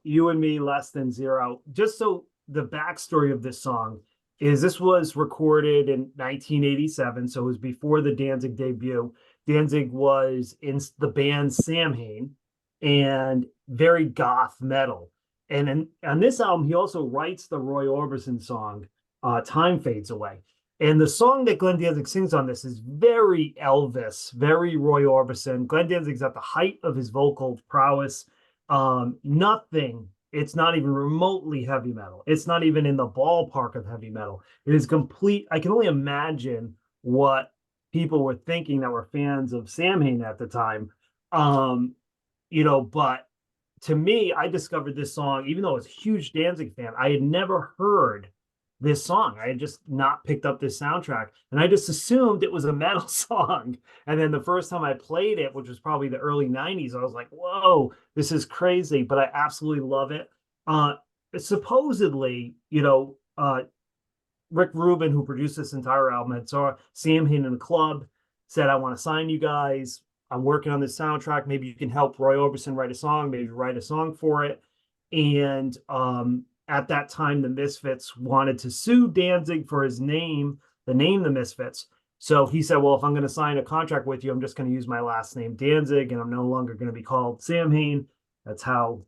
You and Me, Less Than Zero. Just so the backstory of this song is, this was recorded in 1987. So it was before the Danzig debut. Danzig was in the band Samhain and very goth metal. And on this album, he also writes the Roy Orbison song, Time Fades Away. And the song that Glenn Danzig sings on this is very Elvis, very Roy Orbison. Glenn Danzig's at the height of his vocal prowess. It's not even remotely heavy metal. It's not even in the ballpark of heavy metal. It is complete. I can only imagine what people were thinking that were fans of Samhain at the time. But to me, I discovered this song, even though I was a huge Danzig fan, I had never heard this song. I had just not picked up this soundtrack, and I just assumed it was a metal song. And then the first time I played it, which was probably the early 90s, I was like, whoa, this is crazy, but I absolutely love it. Supposedly, Rick Rubin, who produced this entire album, had saw Samhain in the club, said, I want to sign you guys. I'm working on this soundtrack. Maybe you can help Roy Orbison write a song, maybe write a song for it. And at that time, the Misfits wanted to sue Danzig for his name, the name The Misfits. So he said, well, if I'm going to sign a contract with you, I'm just going to use my last name, Danzig, and I'm no longer going to be called Samhain. That's how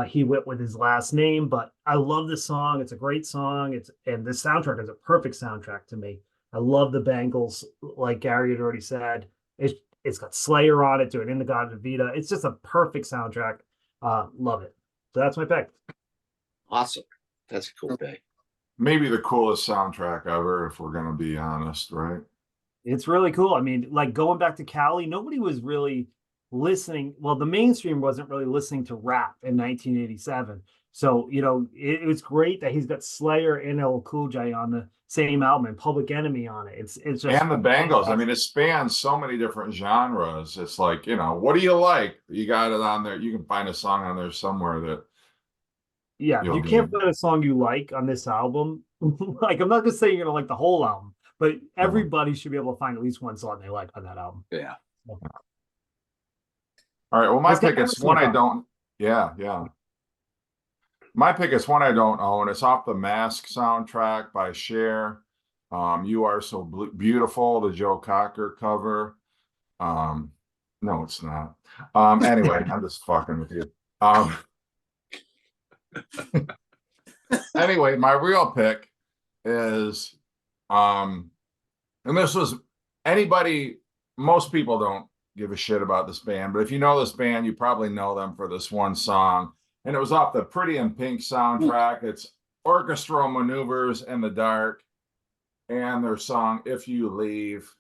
he went with his last name. But I love this song. It's a great song. And this soundtrack is a perfect soundtrack to me. I love the Bangles, like Gary had already said. It's got Slayer on it, doing In the God of Vita. It's just a perfect soundtrack. Love it. So that's my pick. Awesome. That's a cool pick. Maybe the coolest soundtrack ever, if we're going to be honest, right? It's really cool. I mean, like going back to Cali, nobody was really listening. Well, the mainstream wasn't really listening to rap in 1987. So, it was great that he's got Slayer and LL Cool J on the same album and Public Enemy on it. It's just, and the Bangles. I mean, it spans so many different genres. It's like, what do you like? You got it on there. You can find a song on there somewhere that. Yeah, you can't find a song you like on this album. Like, I'm not going to say you're going to like the whole album, but everybody should be able to find at least one song they like on that album. Yeah. All right. Well, my pick is one I don't. Yeah. My pick is one I don't own. It's off the Mask soundtrack by Cher. You Are So Beautiful, the Joe Cocker cover. No, it's not. Anyway, I'm just fucking with you. Anyway, my real pick is, and this was anybody, most people don't give a shit about this band, but if you know this band, you probably know them for this one song. And it was off the Pretty in Pink soundtrack. It's Orchestral Maneuvers in the Dark and their song If You Leave.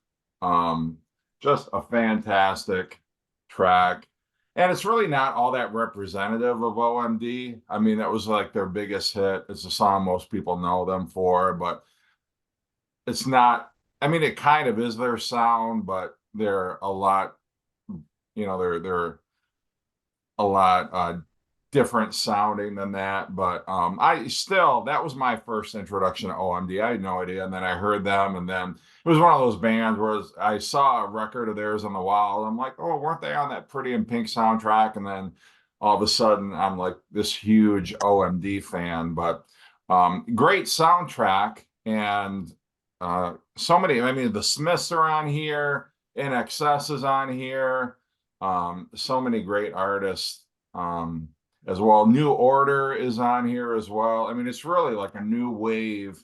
Just a fantastic track. And it's really not all that representative of OMD. I mean, that was like their biggest hit. It's a song most people know them for, but it's not, I mean, it kind of is their sound, but they're a lot, they're a lot different sounding than that. But that was my first introduction to OMD. I had no idea. And then I heard them, and then it was one of those bands where I saw a record of theirs on the wall. I'm like, oh, weren't they on that Pretty in Pink soundtrack? And then all of a sudden I'm like this huge OMD fan. But great soundtrack. And so many, I mean, the Smiths are on here, INXS is on here, so many great artists as well. New Order is on here as well. I mean, it's really like a new wave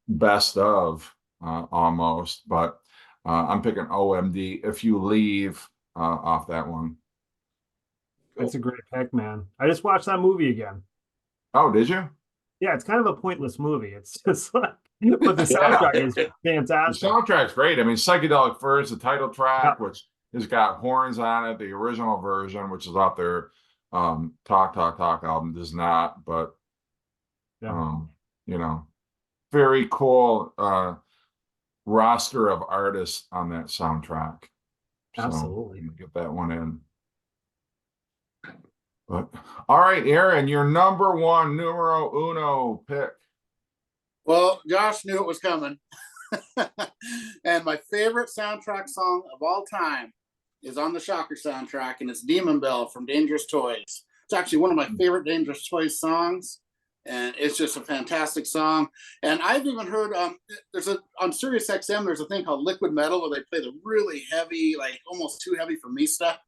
best of almost, but I'm picking OMD If You Leave off that one. That's a great pick, man. I just watched that movie again. Oh, did you? Yeah, it's kind of a pointless movie. It's just like, but the soundtrack is The fantastic. soundtrack's great. I mean, Psychedelic Furs, the title track, which has got horns on it. The original version, which is off their Talk album, does not. But very cool roster of artists on that soundtrack. Absolutely. So, get that one in. But all right, Aaron, your number one numero uno pick. Well, Josh knew it was coming. And my favorite soundtrack song of all time is on the Shocker soundtrack, and it's Demon Bell from Dangerous Toys. It's actually one of my favorite Dangerous Toys songs, and it's just a fantastic song. And I've even heard on Sirius XM, there's a thing called Liquid Metal where they play the really heavy, like almost too heavy for me stuff,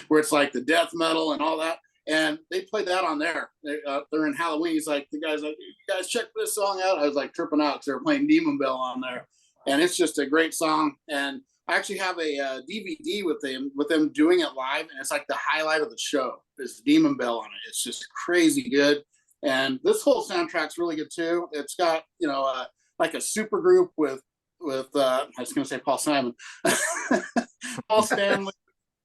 where it's like the death metal and all that. And they played that on there. They're in Halloween. He's like, the guy's like, you guys check this song out. I was like tripping out because they were playing Demon Bell on there. And it's just a great song. And I actually have a DVD with them doing it live. And it's like the highlight of the show is Demon Bell on it. It's just crazy good. And this whole soundtrack's really good too. It's got, like a super group with I was going to say Paul Simon, Paul Stanley,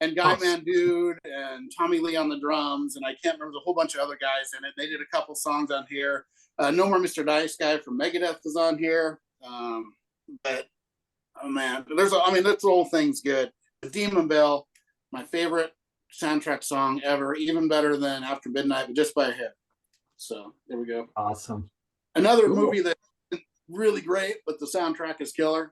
and Guy Mandude and Tommy Lee on the drums, and I can't remember, a whole bunch of other guys in it. They did a couple songs on here. No More Mr. Dice guy from Megadeth is on here. But oh man, this whole thing's good. The Demon Bell, my favorite soundtrack song ever, even better than After Midnight, but just by a hit. So there we go. Awesome. Another movie that's really great, but the soundtrack is killer.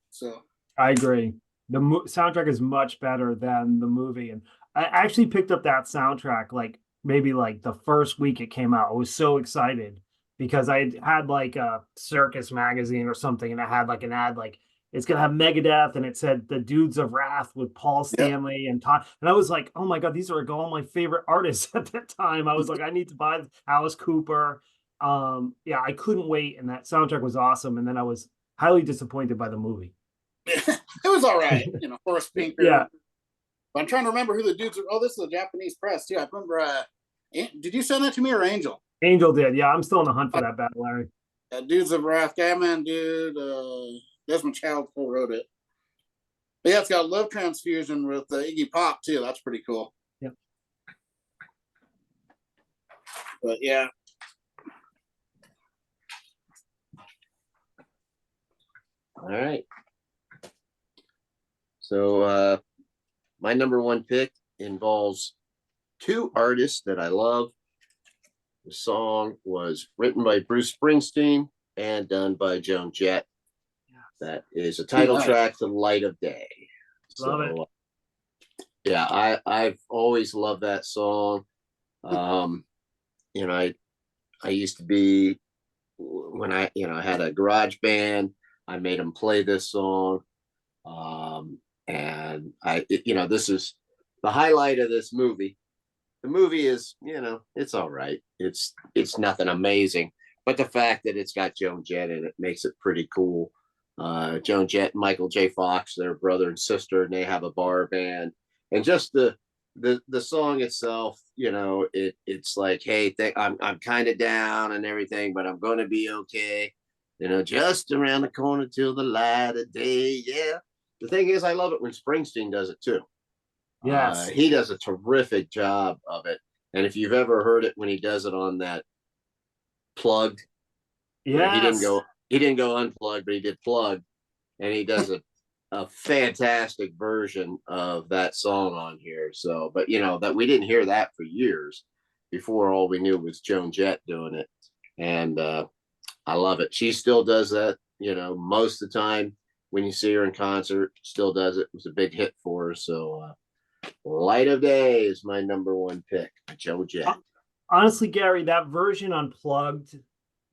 So I agree. The soundtrack is much better than the movie, and I actually picked up that soundtrack like maybe like the first week it came out. I was so excited because I had like a Circus magazine or something, and I had like an ad like it's gonna have Megadeth, and it said the Dudes of Wrath with Paul Stanley and Todd, and I was like, oh my god, these are all my favorite artists at that time. I was like, I need to buy Alice Cooper. I couldn't wait, and that soundtrack was awesome. And then I was highly disappointed by the movie. It was all right, Forrest Pinker. Yeah. But I'm trying to remember who the dudes are. Oh, this is a Japanese press too. I remember. Did you send that to me or Angel? Angel did. Yeah, I'm still in the hunt for that battle, Larry. Dudes of Wrath, Gaiman, dude. Desmond Child co-wrote it. But yeah, it's got Love Transfusion with Iggy Pop too. That's pretty cool. Yeah. But yeah. All right. So my number one pick involves two artists that I love. The song was written by Bruce Springsteen and done by Joan Jett. That is a title track, The Light of Day. Love it. Yeah, I've always loved that song. I used to be when I, I had a garage band, I made them play this song. And this is the highlight of this movie. The movie is, it's all right. It's nothing amazing, but the fact that it's got Joan Jett in it makes it pretty cool. Joan Jett and Michael J. Fox, they're brother and sister, and they have a bar band. And just the song itself, it's like, hey, I'm kind of down and everything, but I'm gonna be okay. Just around the corner till the light of day. Yeah. The thing is, I love it when Springsteen does it too. Yes. He does a terrific job of it. And if you've ever heard it when he does it on that Plugged, Yeah. he didn't go unplugged, but he did Plugged, and he does a fantastic version of that song on here. So, but that we didn't hear that for years before. All we knew was Joan Jett doing it, and I love it. She still does that, most of the time when you see her in concert, still does it. It was a big hit for her. So Light of Day is my number one pick, Joan Jett. Honestly, Gary, that version Unplugged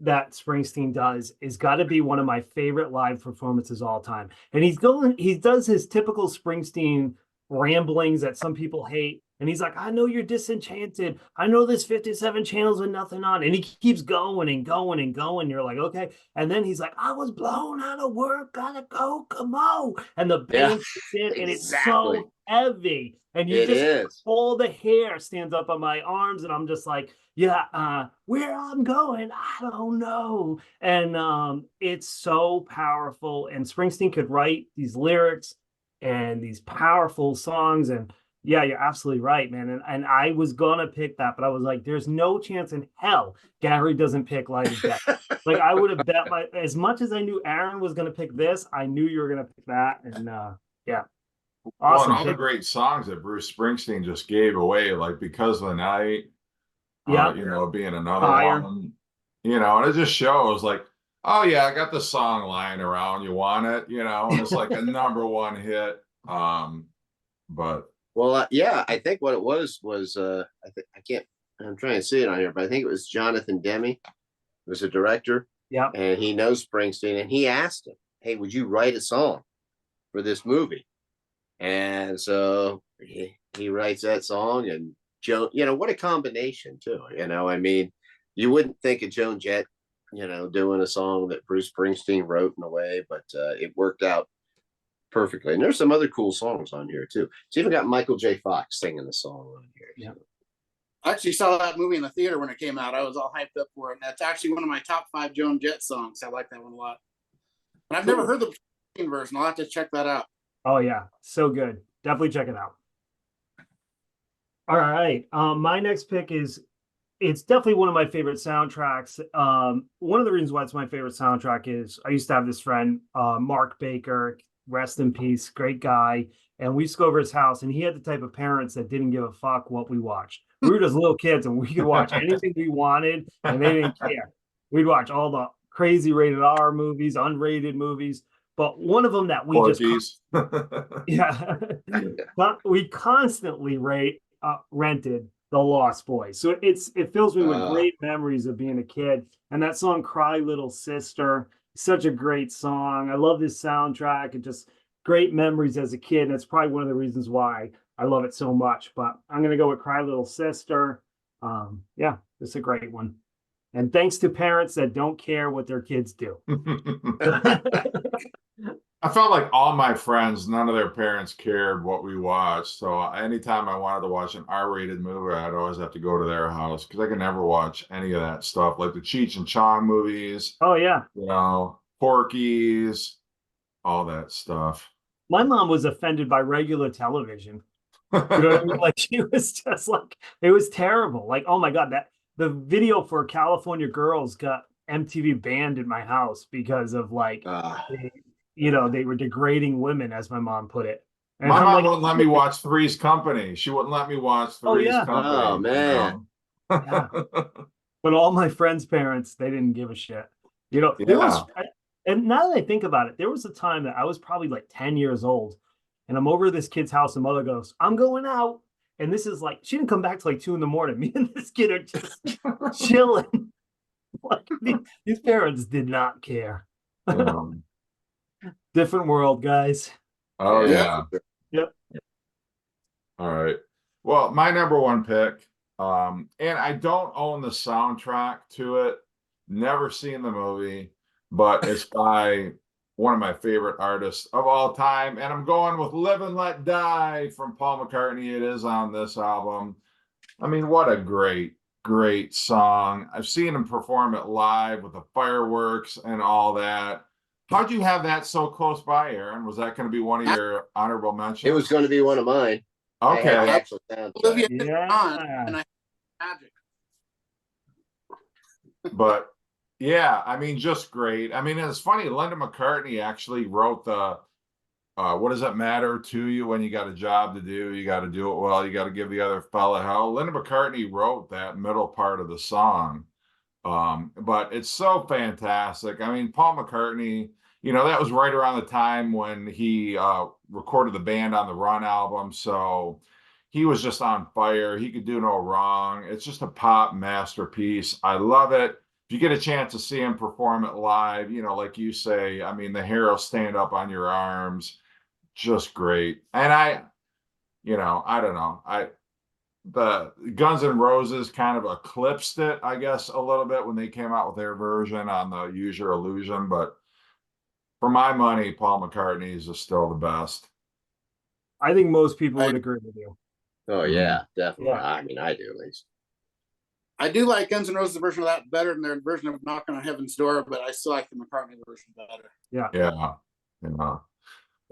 that Springsteen does is got to be one of my favorite live performances all time. And he does his typical Springsteen ramblings that some people hate. And he's like, I know you're disenchanted. I know there's 57 channels with nothing on. And he keeps going and going and going. You're like, okay. And then he's like, I was blown out of work, gotta go, come on. And the band kicks in, and it's so heavy. And you all the hair stands up on my arms, and I'm just like, yeah, where I'm going, I don't know. And it's so powerful. And Springsteen could write these lyrics and these powerful songs. And yeah, you're absolutely right, man. And I was gonna pick that, but I was like, there's no chance in hell Gary doesn't pick Light of Day. Like, I would have bet as much as I knew Aaron was gonna pick this, I knew you were gonna pick that. And yeah. Awesome. Well, and all the great songs that Bruce Springsteen just gave away, like Because of the Night, being another one, and it just shows like, oh yeah, I got the song lying around. You want it, and it's like a number one hit. But I think what it was I'm trying to see it on here, but I think it was Jonathan Demme, who was a director. Yeah. And he knows Springsteen, and he asked him, hey, would you write a song for this movie? And so he writes that song, and Joan, what a combination too. I mean, you wouldn't think of Joan Jett, doing a song that Bruce Springsteen wrote in a way, but it worked out perfectly. And there's some other cool songs on here too. It's even got Michael J. Fox singing the song on here. Yeah. I actually saw that movie in the theater when it came out. I was all hyped up for it. And that's actually one of my top 5 Joan Jett songs. I like that one a lot. And I've never heard the version. I'll have to check that out. Oh yeah, so good. Definitely check it out. All right. My next pick it's definitely one of my favorite soundtracks. One of the reasons why it's my favorite soundtrack is I used to have this friend, Mark Baker, rest in peace, great guy. And we used to go over his house, and he had the type of parents that didn't give a fuck what we watched. We were just little kids, and we could watch anything we wanted, and they didn't care. We'd watch all the crazy rated R movies, unrated movies. But one of them that we we constantly rented The Lost Boys. So it fills me with great memories of being a kid. And that song Cry Little Sister, such a great song. I love this soundtrack. It just great memories as a kid. And it's probably one of the reasons why I love it so much. But I'm gonna go with Cry Little Sister. It's a great one. And thanks to parents that don't care what their kids do. I felt like all my friends, none of their parents cared what we watched. So anytime I wanted to watch an R-rated movie, I'd always have to go to their house because I could never watch any of that stuff, like the Cheech and Chong movies. Oh yeah, Porky's, all that stuff. My mom was offended by regular television. You know what I mean? Like, she was just like, it was terrible. Like, oh my God, the video for California Girls got MTV banned in my house because of like, they were degrading women, as my mom put it. And my mom wouldn't let me watch Three's Company. She wouldn't let me watch Three's Company. Oh man. Yeah. But all my friends' parents, they didn't give a shit. There was, and now that I think about it, there was a time that I was probably like 10 years old, and I'm over at this kid's house, and mother goes, I'm going out. And this is like, she didn't come back till like 2 a.m. Me and this kid are just chilling. Like, these parents did not care. Um, Different world, guys. oh Yeah. yeah. Yep. All right. Well, my number one pick, and I don't own the soundtrack to it, never seen the movie, but it's by one of my favorite artists of all time. And I'm going with Live and Let Die from Paul McCartney. It is on this album. I mean, what a great song. I've seen him perform it live with the fireworks and all that. How'd you have that so close by, Aaron? Was that going to be one of your honorable mentions? It was going to be one of mine. I had the Okay. actual soundtrack. Olivia did Yeah. on, and I magic. But yeah, I mean, just great. I mean, it's funny. Linda McCartney actually wrote the what does it matter to you when you got a job to do? You got to do it well. You got to give the other fella hell. Linda McCartney wrote that middle part of the song. But it's so fantastic. I mean, Paul McCartney, that was right around the time when he recorded the Band on the Run album. So he was just on fire. He could do no wrong. It's just a pop masterpiece. I love it. If you get a chance to see him perform it live, like you say, I mean, the hair will stand up on your arms. Just great. And I don't know. The Guns N' Roses kind of eclipsed it, I guess, a little bit when they came out with their version on the Use Your Illusion. But for my money, Paul McCartney's is still the best. I think most people would agree with you. Oh yeah, definitely. Yeah. I mean, I do at least. I do like Guns N' Roses version of that better than their version of Knocking on Heaven's Door, but I still like the McCartney version better. Yeah. Yeah.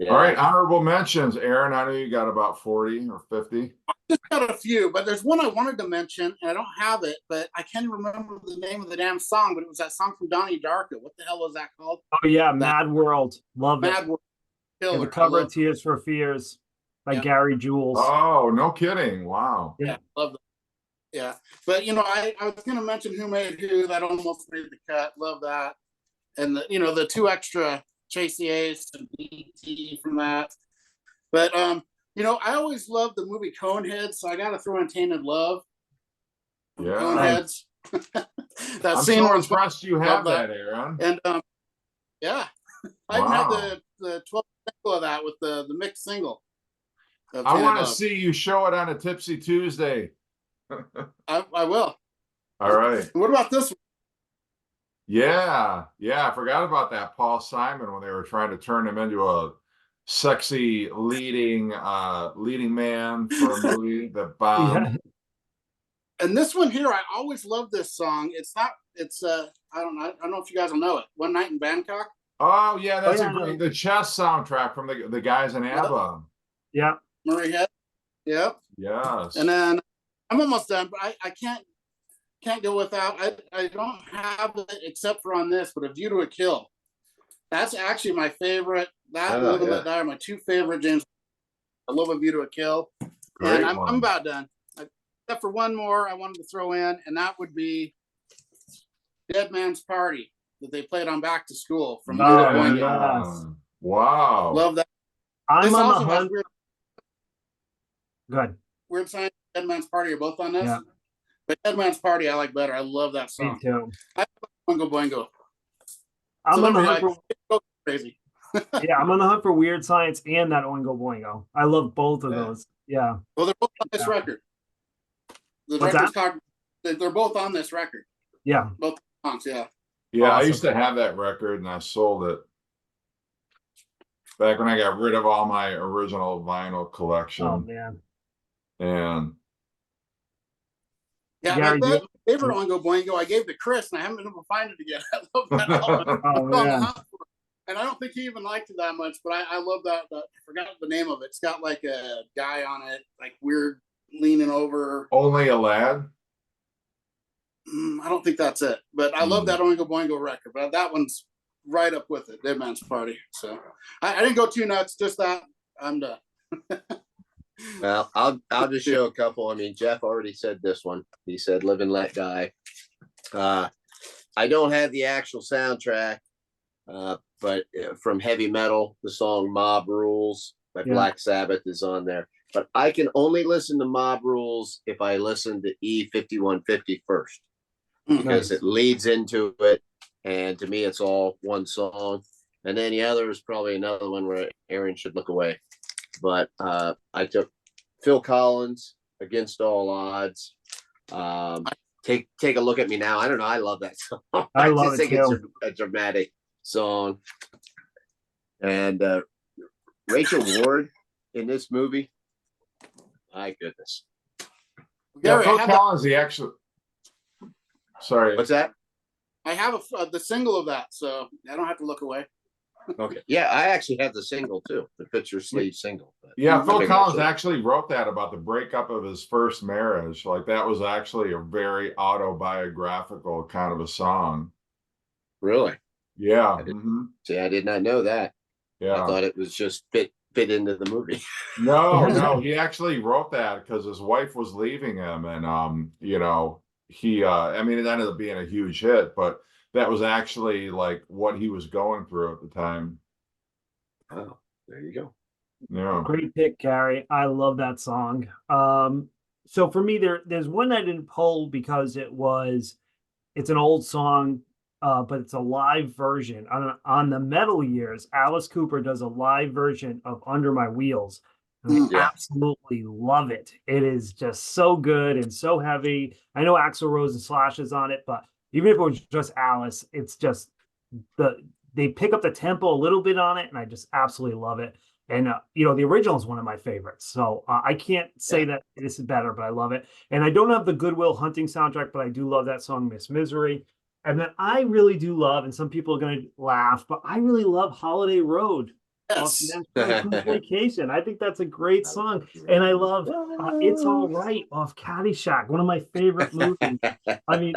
All right, honorable mentions, Aaron. I know you got about 40 or 50. Just got a few, but there's one I wanted to mention, and I don't have it, but I can't remember the name of the damn song, but it was that song from Donnie Darko. What the hell was that called? Oh yeah, Mad World. Love it. Mad World. And Killer. the cover I of love, Tears for Fears by Yeah. Gary Jules. Oh, no kidding. Wow. yeah, love that. Yeah, but I was gonna mention Who Made Who. That almost made the cut. Love that, and the two extra Chasey Ace and BT from that. But I always loved the movie Coneheads, so I got to throw in Tainted Love. Yeah. Coneheads. That I'm scene so where it's impressed you have that, Aaron. and yeah, I even Wow. had the 12 single of that with the mixed single. of I Tainted want to Love. see you show it on a Tipsy Tuesday. I will. All right. And what about this one? Yeah. I forgot about that Paul Simon when they were trying to turn him into a sexy leading man for a movie that bombed. Yeah. And this one here, I always love this song. It's I don't know if you guys will know it. One Night in Bangkok. Oh yeah, that's yeah, a great the chess soundtrack from the guys in ABBA. Yeah. Murray Head. Yep. Yes. And then I'm almost done, but I can't go without. I don't have it except for on this, but A View to a Kill. That's actually my favorite. That and Live and Let Die are my two favorite James. I love A View to a Kill. Great And I'm one. about done. Except for one more I wanted to throw in, and that would be Dead Man's Party that they played on Back to School from Oh, Oingo Boingo. yes. Wow. Love that. I'm This on also the has hunt. Good. Weird Science and Dead Man's Party are both on this. Yeah. But Dead Man's Party I like better. I love that Me song. too. Oingo Boingo. I'm So on the they're hunt like, for go crazy. I'm on the hunt for Weird Science and that Oingo Boingo. I love both of Yeah. those. Yeah. Well, they're both on this Yeah. record. The What's record's called. They're both on this record. Yeah. Both songs, yeah. Yeah, I Awesome. used to have that record and I sold it back when I got rid of all my original vinyl collection. Oh man. And Yeah, Gary, my favorite Oingo Boingo I gave to Chris, and I haven't been able to find it again. I love that album. Oh On the man. hunt for it. And I don't think he even liked it that much, but I love that. I forgot the name of it. It's got like a guy on it, like weird leaning over. Only a Lad. I don't think that's it, but I love Mm. that Oingo Boingo record. But that one's right up with it, Dead Man's Party. So I didn't go too nuts, just that. I'm done. Well, I'll just show a couple. I mean, Jeff already said this one. He said "Live and Let Die." I don't have the actual soundtrack, but from heavy metal, the song "Mob Rules" by Yeah. Black Sabbath is on there. But I can only listen to "Mob Rules" if I listen to E5150 first. because Nice. it leads into it. And to me, it's all one song. And then the other is probably another one where Aaron should look away. But I took Phil Collins, Against All Odds. Take a look at me now. I don't know. I love that song. I love just it think it's too. a dramatic song. And Rachel Ward in this movie. My goodness. Yeah, Gary, Phil I have, that, Collins, he actually. Sorry. What's that? I have the single of that, so I don't have to look away. Okay. Yeah, I actually have the single too, the picture sleeve single. But Yeah, I Phil think I Collins should- actually wrote that about the breakup of his first marriage. Like that was actually a very autobiographical kind of a song. Really? Yeah. I did- mhm, See, I did not know that. I Yeah. thought it was just fit into the movie. No, he actually wrote that because his wife was leaving him, and he I mean it ended up being a huge hit, but that was actually like what he was going through at the time. Oh, there you go. Yeah. Great pick, Gary. I love that song. So for me, there's one I didn't pull because it's an old song, but it's a live version on the Metal Years. Alice Cooper does a live version of Under My Wheels. And I Yeah. absolutely love it. It is just so good and so heavy. I know Axl Rose and Slash is on it, but even if it was just Alice, it's just they pick up the tempo a little bit on it, and I just absolutely love it. And the original is one of my favorites, so I can't say that this is better, but I love it. And I don't have the Good Will Hunting soundtrack, but I do love that song, Miss Misery. And then I really do love, and some people are going to laugh, but I really love Holiday Road off Yes. National Lampoon's Vacation. I think that's a great song, and I love It's All Right off Caddyshack, one of my favorite movies. I mean,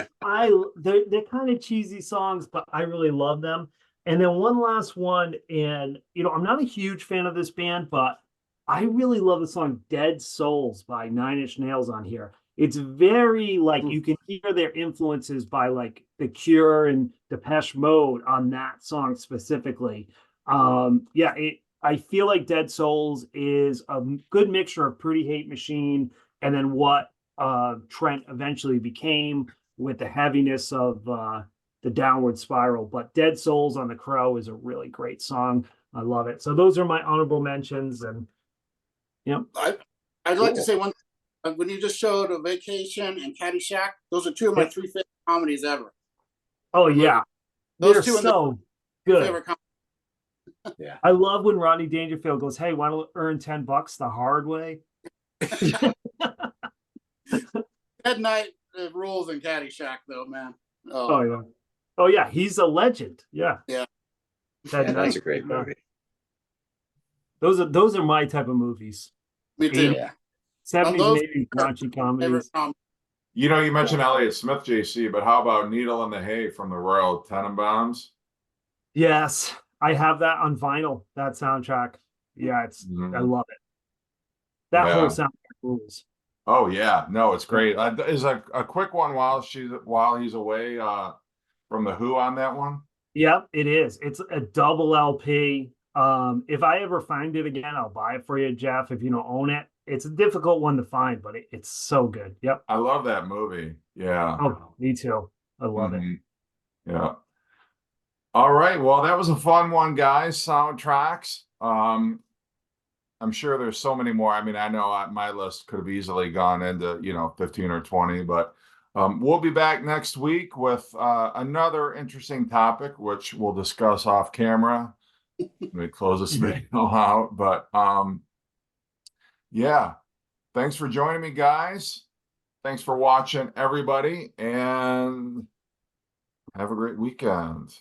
they're kind of cheesy songs, but I really love them. And then one last one, and I'm not a huge fan of this band, but I really love the song Dead Souls by Nine Inch Nails on here. It's very like you can hear their influences by like The Cure and Depeche Mode on that song specifically. I feel like Dead Souls is a good mixture of Pretty Hate Machine and then what Trent eventually became with the heaviness of the Downward Spiral. But Dead Souls on the Crow is a really great song. I love it. So those are my honorable mentions, and I'd like to Cool. say one. When you just showed A Vacation and Caddyshack, those are two of my three favorite comedies ever. oh yeah, Those they're two in the so good. favorite I love when Rodney Dangerfield goes, "Hey, want to earn $10 the hard way?" Ted Knight rules in Caddyshack, though, man. Oh yeah, oh yeah, he's a legend. Yeah, Yeah. Ted Yeah, that's Knight. a great Yeah. movie. Those are my type of movies. Me too. Yeah. 70s and those 80s raunchy Favorite comedies. You mentioned Elliott Smith, JC, but how about Needle in the Hay from the Royal Tenenbaums? Yes, I have that on vinyl. That soundtrack. Yeah, I Mhm. love it. That Yeah. whole soundtrack rules. Oh yeah, no, it's great. Is a quick one while he's away from the Who on that one. Yep, it is. It's a double LP. If I ever find it again, I'll buy it for you, Jeff. If you don't own it, it's a difficult one to find, but it's so good. Yep. I love that movie. Yeah. Oh, me too. I love it. Mhm. Yeah. All right. Well, that was a fun one, guys. Soundtracks. I'm sure there's so many more. I mean, I know my list could have easily gone into 15 or 20, but we'll be back next week with another interesting topic, which we'll discuss off camera. Let me close this video out. But yeah, thanks for joining me, guys. Thanks for watching, everybody, and have a great weekend.